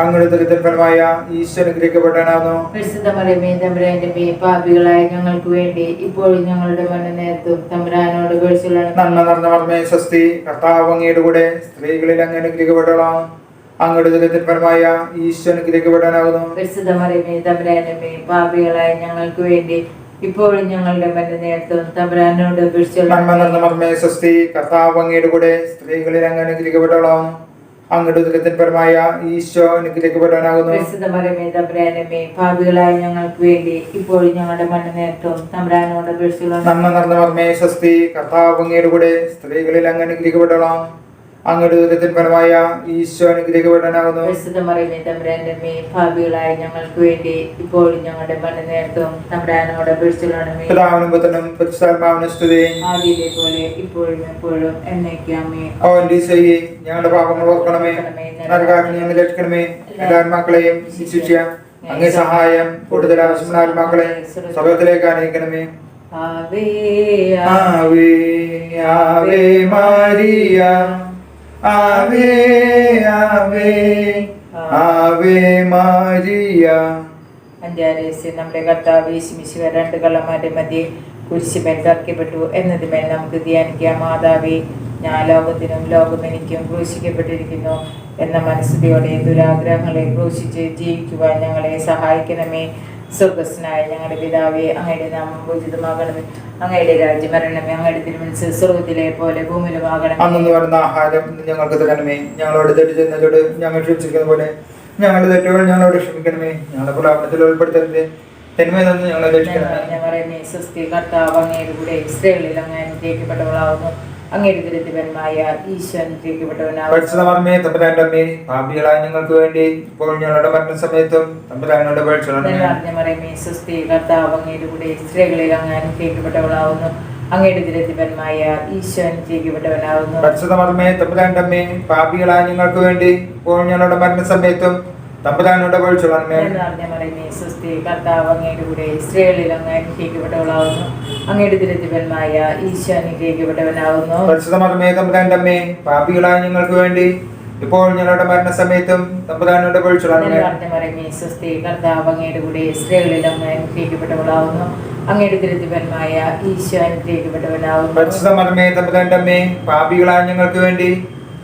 അങ്ങയുടെ ഉദരത്തിൻ ഫലമായ ഈശോ അനുഗ്രഹിക്കപ്പെട്ടവനാകുന്നു. വിശുദ്ധ മറിയമേ തമ്പുരാന്റെ അമ്മേ, പാപികളായ ഞങ്ങൾക്ക് വേണ്ടി ഇപ്പോഴും ഞങ്ങളുടെ മരണനേരത്തും തമ്പുരാനോട് അപേക്ഷിച്ചുകൊള്ളണമേ. നന്മ നിറഞ്ഞ മറിയമേ സ്വസ്തി, കർത്താവ് അങ്ങയുടെ കൂടെ സ്ത്രീകളിൽ അങ്ങ് അനുഗ്രഹിക്കപ്പെട്ടവളാകുന്നു. അങ്ങയുടെ ഉദരത്തിൻ ഫലമായ ഈശോ അനുഗ്രഹിക്കപ്പെട്ടവനാകുന്നു. വിശുദ്ധ മറിയമേ തമ്പുരാന്റെ അമ്മേ, പാപികളായ ഞങ്ങൾക്ക് വേണ്ടി ഇപ്പോഴും ഞങ്ങളുടെ മരണനേരത്തും തമ്പുരാനോട് അപേക്ഷിച്ചുകൊള്ളണമേ. നന്മ നിറഞ്ഞ മറിയമേ സ്വസ്തി, കർത്താവ് അങ്ങയുടെ കൂടെ സ്ത്രീകളിൽ അങ്ങ് അനുഗ്രഹിക്കപ്പെട്ടവളാകുന്നു. അങ്ങയുടെ ഉദരത്തിൻ ഫലമായ ഈശോ അനുഗ്രഹിക്കപ്പെട്ടവനാകുന്നു. വിശുദ്ധ മറിയമേ തമ്പുരാന്റെ അമ്മേ, പാപികളായ ഞങ്ങൾക്ക് വേണ്ടി ഇപ്പോഴും ഞങ്ങളുടെ മരണനേരത്തും തമ്പുരാനോട് അപേക്ഷിച്ചുകൊള്ളണമേ. നന്മ നിറഞ്ഞ മറിയമേ സ്വസ്തി, കർത്താവ് അങ്ങയുടെ കൂടെ സ്ത്രീകളിൽ അങ്ങ് അനുഗ്രഹിക്കപ്പെട്ടവളാകുന്നു. അങ്ങയുടെ ഉദരത്തിൻ ഫലമായ ഈശോ അനുഗ്രഹിക്കപ്പെട്ടവനാകുന്നു. വിശുദ്ധ മറിയമേ തമ്പുരാന്റെ അമ്മേ, പാപികളായ ഞങ്ങൾക്ക് വേണ്ടി ഇപ്പോഴും ഞങ്ങളുടെ മരണനേരത്തും തമ്പുരാനോട് അപേക്ഷിച്ചുകൊള്ളണമേ. പിതാവിനും പുത്രനും പരിശുദ്ധാത്മാവിനും സ്തുതി. ആദിയിലെ പോലെ ഇപ്പോഴും എപ്പോഴും എന്നേക്കും ആമേൻ. അവന്റെ ഈശോയെ, ഞങ്ങളുടെ പാപങ്ങൾ ഓർക്കണമേ, നരകാഗ്നി ഞങ്ങളെ രക്ഷിക്കണമേ. എല്ലാ ആത്മാക്കളെയും ശിക്ഷിച്ച അങ്ങേ സഹായം കൂടുതൽ ആവശ്യമുള്ള ആത്മാക്കളെ സ്വർഗ്ഗത്തിലേക്ക് അനയിക്കണമേ. ആവേ ആവേ ആവേ മാരിയ, ആവേ ആവേ ആവേ മാരിയ. അഞ്ചാരേസ്യം നമ്മുടെ കർത്താവ് യേശുമിശിഹ രണ്ട് കള്ളന്മാരുടെ മധ്യേ കുരിശുമേൽ തറയ്ക്കപ്പെട്ടു എന്നതുമേൽ നമുക്ക് ധ്യാനിക്കാം. മാതാവേ, ഞാൻ ലോകത്തിനും ലോകം എനിക്കും ക്രൂശിക്കപ്പെട്ടിരിക്കുന്നു എന്ന മനസ്സുതയോടെ ദുരാഗ്രഹങ്ങളെ ക്രൂശിച്ച് ജീവിക്കുവാൻ ഞങ്ങളെ സഹായിക്കണമേ. സ്വർഗസ്നായ ഞങ്ങളുടെ പിതാവേ, അങ്ങയുടെ നാമം പൂജിതമാകണമേ. അങ്ങയുടെ രാജ്യം വരണമേ. അങ്ങയുടെ തിരുമനസ്സ് സ്വർഗത്തിലെ പോലെ ഭൂമിയിലുമാകണമേ. അന്നു വരുന്ന ആഹാരം ഇന്ന് ഞങ്ങൾക്ക് തരണമേ. ഞങ്ങളോട് തെറ്റ് ചെയ്യുന്നതോട് ഞങ്ങൾ ക്ഷമിച്ചിരിക്കുന്ന പോലെ ഞങ്ങളുടെ തെറ്റുകൾ ഞങ്ങളോട് ക്ഷമിക്കണമേ. ഞങ്ങളുടെ പ്രലാപനത്തിൽ ഉൾപ്പെടുത്തരുത്, തിന്മയിൽ നിന്ന് ഞങ്ങളെ രക്ഷിക്കണമേ. ഞങ്ങളുടെ സ്വസ്തി, കർത്താവ് അങ്ങയുടെ കൂടെ സ്ത്രീകളിൽ അങ്ങ് അനുഗ്രഹിക്കപ്പെട്ടവളാവുന്നു. അങ്ങയുടെ ദരിദ്രന്മായ ഈശോ അനുഗ്രഹിക്കപ്പെട്ടവനാവുന്നു. പരിശുദ്ധ മറിയമേ തമ്പുരാന്റെ അമ്മേ, പാപികളായ ഞങ്ങൾക്ക് വേണ്ടി ഇപ്പോൾ ഞങ്ങളുടെ മരണസമയത്തും തമ്പുരാനോട് അപേക്ഷിക്കണമേ. മറിയമേ സ്വസ്തി, കർത്താവ് അങ്ങയുടെ കൂടെ സ്ത്രീകളിൽ അങ്ങ് അനുഗ്രഹിക്കപ്പെട്ടവളാവുന്നു. അങ്ങയുടെ ദരിദ്രന്മായ ഈശോ അനുഗ്രഹിക്കപ്പെട്ടവനാവുന്നു. പരിശുദ്ധ മറിയമേ തമ്പുരാന്റെ അമ്മേ, പാപികളായ ഞങ്ങൾക്ക് വേണ്ടി ഇപ്പോൾ ഞങ്ങളുടെ മരണസമയത്തും തമ്പുരാനോട് അപേക്ഷിക്കണമേ. മറിയമേ സ്വസ്തി, കർത്താവ് അങ്ങയുടെ കൂടെ സ്ത്രീകളിൽ അങ്ങ് അനുഗ്രഹിക്കപ്പെട്ടവളാവുന്നു. അങ്ങയുടെ ദരിദ്രന്മായ ഈശോ അനുഗ്രഹിക്കപ്പെട്ടവനാവുന്നു. പരിശുദ്ധ മറിയമേ തമ്പുരാന്റെ അമ്മേ, പാപികളായ ഞങ്ങൾക്ക് വേണ്ടി ഇപ്പോൾ ഞങ്ങളുടെ മരണസമയത്തും തമ്പുരാനോട് അപേക്ഷിക്കണമേ. മറിയമേ സ്വസ്തി, കർത്താവ് അങ്ങയുടെ കൂടെ സ്ത്രീകളിൽ അങ്ങ് അനുഗ്രഹിക്കപ്പെട്ടവളാവുന്നു. അങ്ങയുടെ ദരിദ്രന്മായ ഈശോ അനുഗ്രഹിക്കപ്പെട്ടവനാവുന്നു. പരിശുദ്ധ മറിയമേ തമ്പുരാന്റെ അമ്മേ, പാപികളായ ഞങ്ങൾക്ക് വേണ്ടി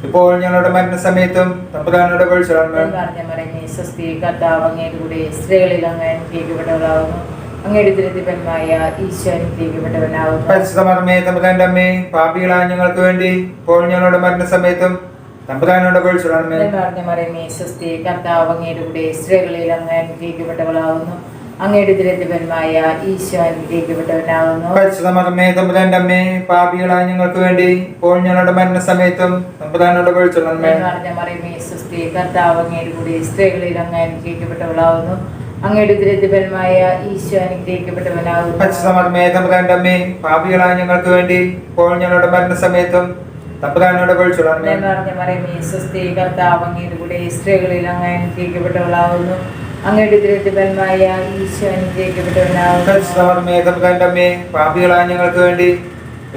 ഇപ്പോൾ ഞങ്ങളുടെ മരണസമയത്തും തമ്പുരാനോട് അപേക്ഷിക്കണമേ. മറിയമേ സ്വസ്തി, കർത്താവ് അങ്ങയുടെ കൂടെ സ്ത്രീകളിൽ അങ്ങ് അനുഗ്രഹിക്കപ്പെട്ടവളാവുന്നു. അങ്ങയുടെ ദരിദ്രന്മായ ഈശോ അനുഗ്രഹിക്കപ്പെട്ടവനാവുന്നു. പരിശുദ്ധ മറിയമേ തമ്പുരാന്റെ അമ്മേ, പാപികളായ ഞങ്ങൾക്ക് വേണ്ടി ഇപ്പോൾ ഞങ്ങളുടെ മരണസമയത്തും തമ്പുരാനോട് അപേക്ഷിക്കണമേ. മറിയമേ സ്വസ്തി, കർത്താവ് അങ്ങയുടെ കൂടെ സ്ത്രീകളിൽ അങ്ങ് അനുഗ്രഹിക്കപ്പെട്ടവളാവുന്നു. അങ്ങയുടെ ദരിദ്രന്മായ ഈശോ അനുഗ്രഹിക്കപ്പെട്ടവനാവുന്നു. പരിശുദ്ധ മറിയമേ തമ്പുരാന്റെ അമ്മേ, പാപികളായ ഞങ്ങൾക്ക് വേണ്ടി ഇപ്പോൾ ഞങ്ങളുടെ മരണസമയത്തും തമ്പുരാനോട് അപേക്ഷിക്കണമേ. മറിയമേ സ്വസ്തി, കർത്താവ് അങ്ങയുടെ കൂടെ സ്ത്രീകളിൽ അങ്ങ് അനുഗ്രഹിക്കപ്പെട്ടവളാവുന്നു. അങ്ങയുടെ ദരിദ്രന്മായ ഈശോ അനുഗ്രഹിക്കപ്പെട്ടവനാവുന്നു. പരിശുദ്ധ മറിയമേ തമ്പുരാന്റെ അമ്മേ, പാപികളായ ഞങ്ങൾക്ക് വേണ്ടി ഇപ്പോൾ ഞങ്ങളുടെ മരണസമയത്തും തമ്പുരാനോട് അപേക്ഷിക്കണമേ. മറിയമേ സ്വസ്തി, കർത്താവ് അങ്ങയുടെ കൂടെ സ്ത്രീകളിൽ അങ്ങ് അനുഗ്രഹിക്കപ്പെട്ടവളാവുന്നു. അങ്ങയുടെ ദുരിതഫലമായ ഈശോ അനുഗ്രഹിക്കപ്പെട്ടവനാകുന്നു. പരിശുദ്ധമേ തമ്പുരാന്റെ അമ്മേ, പാപികളായ ഞങ്ങൾക്ക് വേണ്ടി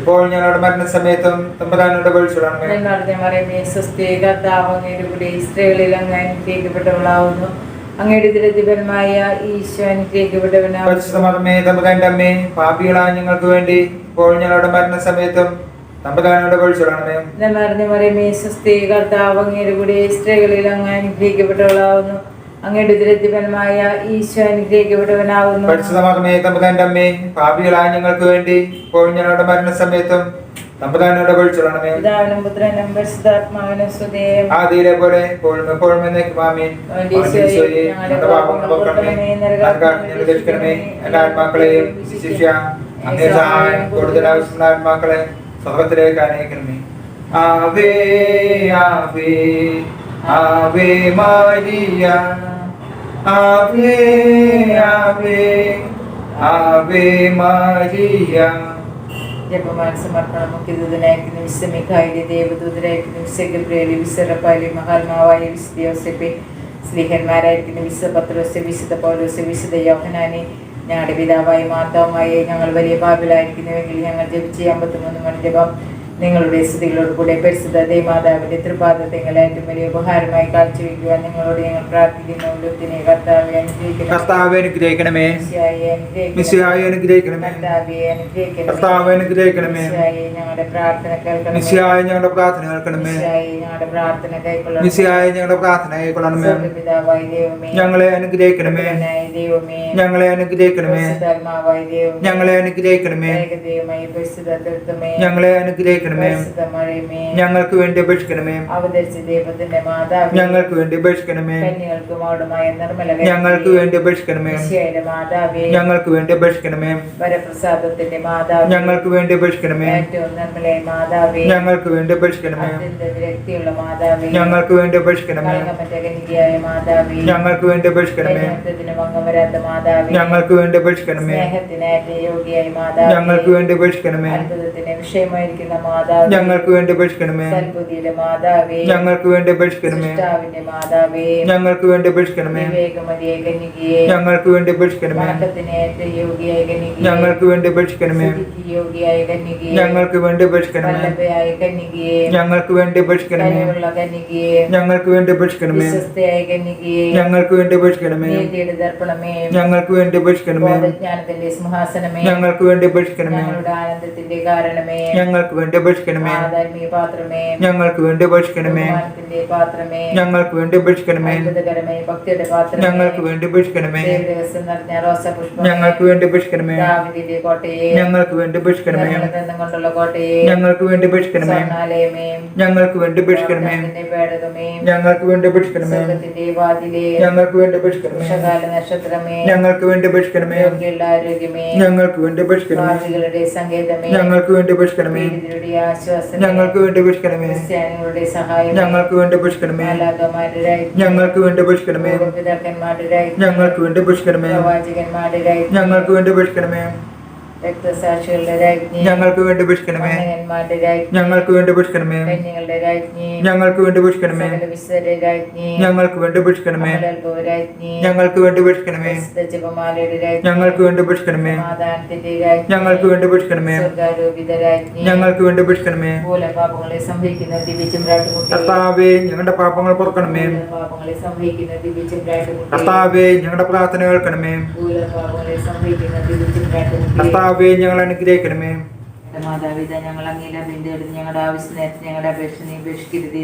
ഇപ്പോൾ ഞങ്ങളുടെ മരണസമയത്തും തമ്പുരാനോട് അപേക്ഷിക്കണമേ. നിറഞ്ഞ മറിയമേ, സ്വസ്തി, കർത്താവ് അങ്ങയുടെ കൂടെ സ്ത്രീകളിൽ അങ്ങ് അനുഗ്രഹിക്കപ്പെട്ടവളാകുന്നു. അങ്ങയുടെ ദുരിതഫലമായ ഈശോ അനുഗ്രഹിക്കപ്പെട്ടവനാകുന്നു. പരിശുദ്ധമേ തമ്പുരാന്റെ അമ്മേ, പാപികളായ ഞങ്ങൾക്ക് വേണ്ടി ഇപ്പോൾ ഞങ്ങളുടെ മരണസമയത്തും തമ്പുരാനോട് അപേക്ഷിക്കണമേ. നിറഞ്ഞ മറിയമേ, സ്വസ്തി, കർത്താവ് അങ്ങയുടെ കൂടെ സ്ത്രീകളിൽ അങ്ങ് അനുഗ്രഹിക്കപ്പെട്ടവളാകുന്നു. അങ്ങയുടെ ദുരിതഫലമായ ഈശോ അനുഗ്രഹിക്കപ്പെട്ടവനാകുന്നു. പരിശുദ്ധമേ തമ്പുരാന്റെ അമ്മേ, പാപികളായ ഞങ്ങൾക്ക് വേണ്ടി ഇപ്പോൾ ഞങ്ങളുടെ മരണസമയത്തും തമ്പുരാനോട് അപേക്ഷിക്കണമേ. പിതാവിനും പുത്രനും പരിശുദ്ധാത്മാവിനും സ്തുതി. ആദിയിലെ പോലെ എപ്പോഴും എപ്പോഴും എന്നേക്കും ആമേൻ. ഈശോയെ, ഞങ്ങളുടെ പാപങ്ങൾ പൊറുക്കണമേ, നരകാഗ്നിയിൽ നിന്ന് രക്ഷിക്കണമേ. എല്ലാ ആത്മാക്കളെയും വിശിഷ്യ അങ്ങേ സഹായം കൂടുതൽ ആവശ്യമുള്ള ആത്മാക്കളെ സ്വർഗ്ഗത്തിലേക്ക് അനയിക്കണമേ. ആവേ ആവേ ആവേ മരിയ, ആവേ ആവേ ആവേ മരിയ. ജപമാല സമർപ്പണം. മുഖ്യദൂതനായിരിക്കുന്ന വിശുദ്ധ മിഖായേലേ, ദേവദൂതനായിരിക്കുന്ന വിശുദ്ധ ഗബ്രിയേലേ, വിശുദ്ധ റഫായേലേ, മഹാത്മാവായ വിശുദ്ധ യോസേപ്പേ, സ്ലീഹന്മാരായിരിക്കുന്ന വിശുദ്ധ പത്രോസേ, വിശുദ്ധ പൗലോസേ, വിശുദ്ധ യോഹന്നാനേ, ഞങ്ങളുടെ പിതാവായി മാതാവുമായി ഞങ്ങൾ വലിയ പാപികളായിരിക്കുന്നുവെങ്കിൽ ഞങ്ങൾ ജപിച്ച 53 മണി ജപം നിങ്ങളുടെ സ്തുതികളോട് കൂടെ പരിശുദ്ധ ദേവമാതാവിന്റെ തൃപാദത്തെ ഏറ്റവും വലിയ ഉപഹാരമായി കാഴ്ചവെക്കുവാൻ നിങ്ങളോട് ഞങ്ങൾ പ്രാർത്ഥിക്കുന്നു. ഉലൂത്തിനെ കർത്താവെ അനുഗ്രഹിക്കണമേ. കർത്താവെ അനുഗ്രഹിക്കണമേ. മിശിഹായെ അനുഗ്രഹിക്കണമേ. കർത്താവെ അനുഗ്രഹിക്കണമേ. ഞങ്ങളുടെ പ്രാർത്ഥന കേൾക്കണമേ. മിശിഹായെ ഞങ്ങളുടെ പ്രാർത്ഥന കേൾക്കണമേ. ഞങ്ങളുടെ പ്രാർത്ഥന കൈക്കൊള്ളണമേ. മിശിഹായെ ഞങ്ങളുടെ പ്രാർത്ഥന കൈക്കൊള്ളണമേ. പിതാവായ ദൈവമേ, ഞങ്ങളെ അനുഗ്രഹിക്കണമേ. ദൈവമേ, ഞങ്ങളെ അനുഗ്രഹിക്കണമേ. പരിശുദ്ധാത്മാവായ ദൈവമേ, ഞങ്ങളെ അനുഗ്രഹിക്കണമേ. ദൈവമേ, പരിശുദ്ധ തൃത്വമേ, ഞങ്ങളെ അനുഗ്രഹിക്കണമേ. ഞങ്ങൾക്ക് വേണ്ടി അപേക്ഷിക്കണമേ. അവതരിച്ച ദൈവത്തിന്റെ മാതാവേ, ഞങ്ങൾക്ക് വേണ്ടി അപേക്ഷിക്കണമേ. കന്യകൾക്ക് മൗഢമായ നിർമ്മല ഞങ്ങൾക്ക് വേണ്ടി അപേക്ഷിക്കണമേ. മിശിഹായുടെ മാതാവേ, ഞങ്ങൾക്ക് വേണ്ടി അപേക്ഷിക്കണമേ. വരപ്രസാദത്തിന്റെ മാതാവേ, ഞങ്ങൾക്ക് വേണ്ടി അപേക്ഷിക്കണമേ. ഏറ്റവും നിർമ്മലയായ മാതാവേ, ഞങ്ങൾക്ക് വേണ്ടി അപേക്ഷിക്കണമേ. അത്യന്ത വിരക്തിയുള്ള മാതാവേ, ഞങ്ങൾക്ക് വേണ്ടി അപേക്ഷിക്കണമേ. കളങ്കമറ്റ കന്യകയായ മാതാവേ, ഞങ്ങൾക്ക് വേണ്ടി അപേക്ഷിക്കണമേ. കന്യാത്വത്തിന് ഭംഗം വരാത്ത മാതാവേ, ഞങ്ങൾക്ക് വേണ്ടി അപേക്ഷിക്കണമേ. സ്നേഹത്തിനേറ്റ യോഗ്യയായ മാതാവേ, ഞങ്ങൾക്ക് വേണ്ടി അപേക്ഷിക്കണമേ. അത്ഭുതത്തിന് വിഷയമായിരിക്കുന്ന മാതാവേ, ഞങ്ങൾക്ക് വേണ്ടി അപേക്ഷിക്കണമേ. സൽബുദ്ധിയുടെ മാതാവേ, ഞങ്ങൾക്ക് വേണ്ടി അപേക്ഷിക്കണമേ. സൃഷ്ടാവിന്റെ മാതാവേ, ഞങ്ങൾക്ക് വേണ്ടി അപേക്ഷിക്കണമേ. വിവേകമതിയായ കന്യകയെ, ഞങ്ങൾക്ക് വേണ്ടി അപേക്ഷിക്കണമേ. വണക്കത്തിനേറ്റ യോഗ്യയായ കന്യകയെ, ഞങ്ങൾക്ക് വേണ്ടി അപേക്ഷിക്കണമേ. സ്തുതിക്ക് യോഗ്യയായ കന്യകയെ, ഞങ്ങൾക്ക് വേണ്ടി അപേക്ഷിക്കണമേ. വല്ലഭയായ കന്യകയെ, ഞങ്ങൾക്ക് വേണ്ടി അപേക്ഷിക്കണമേ. കനിവുള്ള കന്യകയെ, ഞങ്ങൾക്ക് വേണ്ടി അപേക്ഷിക്കണമേ. വിശ്വസ്തയായ കന്യകയെ, ഞങ്ങൾക്ക് വേണ്ടി അപേക്ഷിക്കണമേ. നീതിയുടെ ദർപ്പണമേ, ഞങ്ങൾക്ക് വേണ്ടി അപേക്ഷിക്കണമേ. ബോധജ്ഞാനത്തിന്റെ സിംഹാസനമേ, ഞങ്ങൾക്ക് വേണ്ടി അപേക്ഷിക്കണമേ. ഞങ്ങളുടെ ആനന്ദത്തിന്റെ കാരണമേ, ഞങ്ങൾക്ക് വേണ്ടി അപേക്ഷിക്കണമേ. ആദാത്മീയ പാത്രമേ, ഞങ്ങൾക്ക് വേണ്ടി അപേക്ഷിക്കണമേ. ബഹുമാനത്തിന്റെ പാത്രമേ, ഞങ്ങൾക്ക് വേണ്ടി അപേക്ഷിക്കണമേ. അത്ഭുതകരമേ, ഭക്തിയുടെ പാത്രമേ, ഞങ്ങൾക്ക് വേണ്ടി അപേക്ഷിക്കണമേ. ദൈവരഹസ്യം നിറഞ്ഞ റോസപുഷ്പമേ, ഞങ്ങൾക്ക് വേണ്ടി അപേക്ഷിക്കണമേ. ദാവീദിന്റെ കോട്ടയെ, ഞങ്ങൾക്ക് വേണ്ടി അപേക്ഷിക്കണമേ. നിർമ്മലദന്തം കൊണ്ടുള്ള കോട്ടയെ, ഞങ്ങൾക്ക് വേണ്ടി അപേക്ഷിക്കണമേ. സ്വർണ്ണാലയമേ, ഞങ്ങൾക്ക് വേണ്ടി അപേക്ഷിക്കണമേ. ദാവീദിന്റെ പേടകമേ, ഞങ്ങൾക്ക് വേണ്ടി അപേക്ഷിക്കണമേ. സ്വർഗ്ഗത്തിന്റെ വാതിലേ, ഞങ്ങൾക്ക് വേണ്ടി അപേക്ഷിക്കണമേ. ഉഷകാല നക്ഷത്രമേ, ഞങ്ങൾക്ക് വേണ്ടി അപേക്ഷിക്കണമേ. യോഗ്യയുള്ള ആരോഗ്യമേ, ഞങ്ങൾക്ക് വേണ്ടി അപേക്ഷിക്കണമേ. പാപികളുടെ സങ്കേതമേ, ഞങ്ങൾക്ക് വേണ്ടി അപേക്ഷിക്കണമേ. പീഡിതരുടെ ആശ്വാസമേ, ഞങ്ങൾക്ക് വേണ്ടി അപേക്ഷിക്കണമേ. ക്രിസ്ത്യാനികളുടെ സഹായമേ, ഞങ്ങൾക്ക് വേണ്ടി അപേക്ഷിക്കണമേ. മാലാഖമാരുടെ രാജ്ഞി, ഞങ്ങൾക്ക് വേണ്ടി അപേക്ഷിക്കണമേ. പൂർവ്വപിതാക്കന്മാരുടെ രാജ്ഞി, ഞങ്ങൾക്ക് വേണ്ടി അപേക്ഷിക്കണമേ. പ്രവാചകന്മാരുടെ രാജ്ഞി, ഞങ്ങൾക്ക് വേണ്ടി അപേക്ഷിക്കണമേ. രക്തസാക്ഷികളുടെ രാജ്ഞി, ഞങ്ങൾക്ക് വേണ്ടി അപേക്ഷിക്കണമേ. വന്ദകന്മാരുടെ രാജ്ഞി, ഞങ്ങൾക്ക് വേണ്ടി അപേക്ഷിക്കണമേ. കന്യകളുടെ രാജ്ഞി, ഞങ്ങൾക്ക് വേണ്ടി അപേക്ഷിക്കണമേ. സകല വിശുദ്ധരുടെ രാജ്ഞി, ഞങ്ങൾക്ക് വേണ്ടി അപേക്ഷിക്കണമേ. അമലോത്ഭവ രാജ്ഞി, ഞങ്ങൾക്ക് വേണ്ടി അപേക്ഷിക്കണമേ. വിശുദ്ധ ജപമാലയുടെ രാജ്ഞി, ഞങ്ങൾക്ക് വേണ്ടി അപേക്ഷിക്കണമേ. സമാധാനത്തിന്റെ രാജ്ഞി, ഞങ്ങൾക്ക് വേണ്ടി അപേക്ഷിക്കണമേ. സ്വർഗ്ഗാരോപിത രാജ്ഞി, ഞങ്ങൾക്ക് വേണ്ടി അപേക്ഷിക്കണമേ. മൂലപാപങ്ങളെ സംഭവിക്കുന്ന ദിവ്യചെമ്പ്രാട്ടുമുട്ടി, കർത്താവേ, ഞങ്ങളുടെ പാപങ്ങൾ പൊറുക്കണമേ. മൂലപാപങ്ങളെ സംഭവിക്കുന്ന ദിവ്യചെമ്പ്രാട്ടുമുട്ടി, കർത്താവേ, ഞങ്ങളുടെ പ്രാർത്ഥന കേൾക്കണമേ. മൂലപാപങ്ങളെ സംഭവിക്കുന്ന ദിവ്യചെമ്പ്രാട്ടുമുട്ടി, കർത്താവേ, ഞങ്ങൾ അനുഗ്രഹിക്കണമേ. മാതാപിതാ, ഞങ്ങൾ അങ്ങേല ബന്ധുവെടുത്ത് ഞങ്ങളുടെ ആവശ്യ നേരത്തെ ഞങ്ങളുടെ അപേക്ഷ നീ ഉപേക്ഷിക്കരുത്.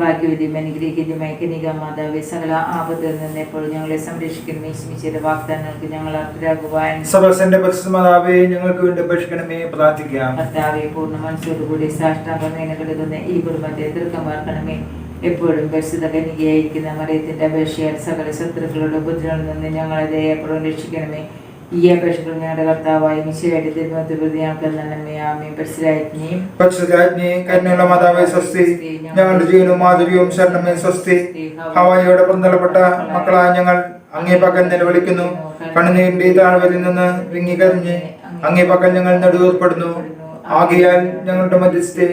ഭാഗ്യവതിയും അനുഗ്രഹിക്കുന്നതുമായ കന്യക മാതാവേ, സകല ആപത്തിൽ നിന്ന് എപ്പോഴും ഞങ്ങളെ സംരക്ഷിക്കണമേ. ഈശ്മിശിയുടെ വാഗ്ദാനങ്ങൾക്ക് ഞങ്ങൾ അർഹരാകുവാൻ സർവ്വസന്റെ പരിശുദ്ധമാതാവേ, ഞങ്ങൾക്ക് വേണ്ടി അപേക്ഷിക്കണമേ. പ്രാർത്ഥിക്കാം. കർത്താവെ, പൂർണ്ണ മനസ്സോടുകൂടി സാഷ്ടാംഗം കിടക്കുന്ന ഈ കുടുംബത്തെ ദീർഘമാക്കണമേ. എപ്പോഴും പരിശുദ്ധ കന്യകയായിരിക്കുന്ന മറിയത്തിന്റെ അപേക്ഷയാൽ സകല ശത്രുക്കളുടെ ഉപദ്രവങ്ങളിൽ നിന്ന് ഞങ്ങളെ ദയാപൂർവ്വം രക്ഷിക്കണമേ. ഈ അപേക്ഷകൾ ഞങ്ങളുടെ കർത്താവായ മിശിഹായുടെ തിരുമുഖത്ത് പ്രതി ഞങ്ങൾക്ക് നന്മ. ആമേൻ. പരിശുദ്ധരാജ്ഞിയും പരിശുദ്ധരാജ്ഞി, കന്യയുള്ള മാതാവേ സ്വസ്തി. ഞങ്ങളുടെ ജീവനും മാധുര്യവും ശരണമേ സ്വസ്തി. ഹവായിയോടെ പുറന്തള്ളപ്പെട്ട മക്കളായ ഞങ്ങൾ അങ്ങേ പക്കൽ നിലവിളിക്കുന്നു. കണ്ണുനീരിന്റെ താഴ്വരിൽ നിന്ന് വിങ്ങിക്കറിഞ്ഞ് അങ്ങേ പക്കൽ ഞങ്ങൾ നെടുവേർപ്പെടുന്നു. ആകയാൽ ഞങ്ങളുടെ മധ്യസ്ഥെ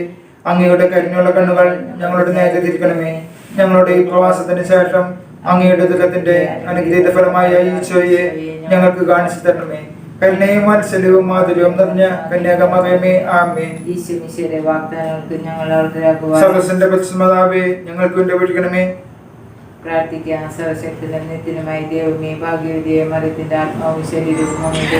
അങ്ങയുടെ കരുണയുള്ള കണ്ണുകൾ ഞങ്ങളുടെ നേരെ തിരിക്കണമേ. ഞങ്ങളുടെ ഈ പ്രവാസത്തിന് ശേഷം അങ്ങയുടെ ദുരിതത്തിന്റെ അനുഗ്രഹീത ഫലമായ ഈശോയെ ഞങ്ങൾക്ക് കാണിച്ചു തരണമേ. കരുണയും വാത്സല്യവും മാധുര്യവും നിറഞ്ഞ കന്യാകമാതാവേ, ആമേൻ. ഈശോമിശിഹായുടെ വാഗ്ദാനങ്ങൾക്ക് ഞങ്ങൾ അർഹരാകുവാൻ സർവ്വസന്റെ പരിശുദ്ധമാതാവേ, ഞങ്ങൾക്ക് വേണ്ടി അപേക്ഷിക്കണമേ. പ്രാർത്ഥിക്കാം. സർവശക്തനും നിത്യനുമായ ദൈവമേ, ഭാഗ്യവതിയെ മറിയത്തിന്റെ ആത്മാവും ശരീരവും അങ്ങയുടെ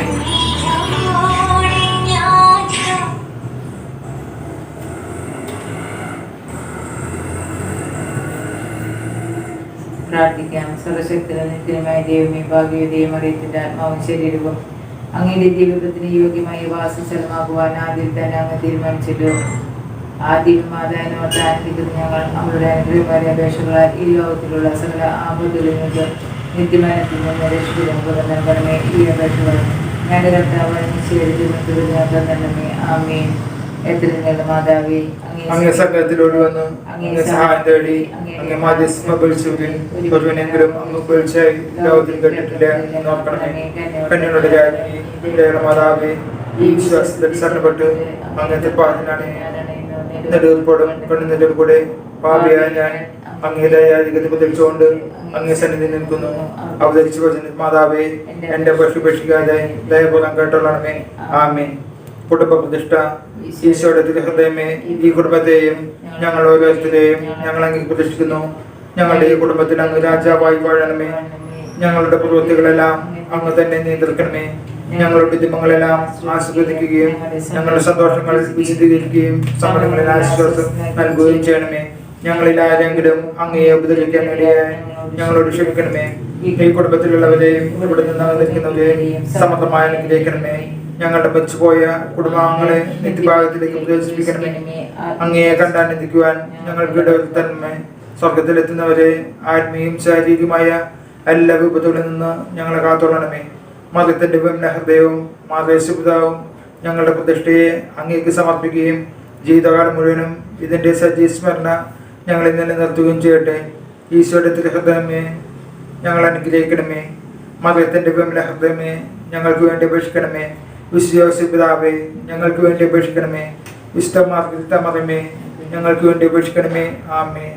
പ്രാർത്ഥിക്കാം. സർവശക്തനും നിത്യനുമായ ദൈവമേ, ഭാഗ്യവതിയെ മറിയത്തിന്റെ ആത്മാവും ശരീരവും അങ്ങയുടെ ജീവിതത്തിന് യോഗ്യമായ വാസസ്ഥലമാകുവാൻ ആദ്യം തന്നെ അങ്ങ് തീരുമാനിച്ചല്ലോ. ആദ്യം മാതാവിനോട്ട് ആനന്ദിക്കുന്ന ഞങ്ങൾ അവരുടെ അനുഗ്രഹമായ അപേക്ഷകളാൽ ഈ ലോകത്തിലുള്ള സകല ആപത്തുകളിൽ നിന്ന് നിത്യമനത്തിൽ നിന്ന് രക്ഷിക്കപ്പെടും നൽകണമേ. ഈ അപേക്ഷകൾ ഞങ്ങളുടെ കർത്താവായ മിശിഹായുടെ ഞങ്ങൾക്ക് നൽകണമേ. ആമേൻ. എത്രയുള്ള മാതാവേ, അങ്ങേ സകലത്തിലോട് വന്ന് അങ്ങേ സഹായം തേടി അങ്ങേ മാധ്യസ്ഥം അപേക്ഷിച്ചവരിൽ ഒരുവനെങ്കിലും അങ്ങ് പേഴ്ചയായി ലോകത്തിൽ കണ്ടിട്ടില്ല എന്ന് ഓർക്കണമേ. കന്യകളുടെ രാജ്ഞി, ദയയുള്ള മാതാവേ, ഈ വിശ്വാസത്തിൽ ശരണപ്പെട്ട് അങ്ങനത്തെ പാതിനാണ് നെടുപ്പോടും കണ്ണുനീരോട് കൂടെ പാപിയായ ഞാൻ അങ്ങേ ദയാധികത പുതച്ചുകൊണ്ട് അങ്ങേ സന്നിധി നിൽക്കുന്നു. അവതരിച്ച വചന മാതാവേ, എന്റെ പശുപേക്ഷിക്കാതെ ദയപൂർവ്വം കേട്ടോളണമേ. ആമേൻ. കുടുംബ പ്രതിഷ്ഠ. ഈശോയുടെ തിരുഹൃദയമേ, ഈ കുടുംബത്തെയും ഞങ്ങൾ ഓരോരുത്തരെയും ഞങ്ങൾ അങ്ങ് പ്രതിഷ്ഠിക്കുന്നു. ഞങ്ങളുടെ ഈ കുടുംബത്തിൽ അങ്ങ് രാജാവായി വാഴണമേ. ഞങ്ങളുടെ പ്രവൃത്തികളെല്ലാം അങ്ങ് തന്നെ നിയന്ത്രിക്കണമേ. ഞങ്ങളുടെ ഉദ്യമങ്ങളെല്ലാം ആസ്വദിക്കുകയും ഞങ്ങളുടെ സന്തോഷങ്ങൾ വിശദീകരിക്കുകയും സമ്മതങ്ങളിൽ ആശ്വാസം നൽകുകയും ചെയ്യണമേ. ഞങ്ങളിൽ ആരെങ്കിലും അങ്ങയെ ഉപദ്രവിക്കാൻ ഇടയായി ഞങ്ങളോട് ക്ഷമിക്കണമേ. ഈ കുടുംബത്തിലുള്ളവരെയും ഇവിടെ നിന്ന് നിൽക്കുന്നവരെയും സമർത്ഥമായി അനുഗ്രഹിക്കണമേ. ഞങ്ങളുടെ വെച്ചുപോയ കുടുംബാംഗങ്ങളെ നിത്യഭാഗത്തിലേക്ക് പ്രവേശിപ്പിക്കണമേ. അങ്ങയെ കണ്ടാനന്ദിക്കുവാൻ ഞങ്ങൾക്ക് ഇടവരുത്തണമേ. സ്വർഗത്തിലെത്തുന്നവരെ ആത്മീയും ശാരീരികമായ എല്ലാ വിപത്തുകളിൽ നിന്ന് ഞങ്ങളെ കാത്തോളണമേ. മതത്തിന്റെ വിമല ഹൃദയവും മാതൃപിതാവും ഞങ്ങളുടെ പ്രതിഷ്ഠയെ അങ്ങേക്ക് സമർപ്പിക്കുകയും ജീവിതകാലം മുഴുവനും ഇതിന്റെ സജീസ്മരണ ഞങ്ങളെ നിലനിർത്തുകയും ചെയ്യട്ടെ. ഈശോയുടെ തിരുഹൃദയമേ, ഞങ്ങൾ അനുഗ്രഹിക്കണമേ. മതത്തിന്റെ വിമല ഹൃദയമേ, ഞങ്ങൾക്ക് വേണ്ടി അപേക്ഷിക്കണമേ. വിശ്വാസിപിതാവേ, ഞങ്ങൾക്ക് വേണ്ടി അപേക്ഷിക്കണമേ. വിശുദ്ധ മാർഗ്ഗത്തെ മതമേ, ഞങ്ങൾക്ക് വേണ്ടി അപേക്ഷിക്കണമേ. ആമേൻ.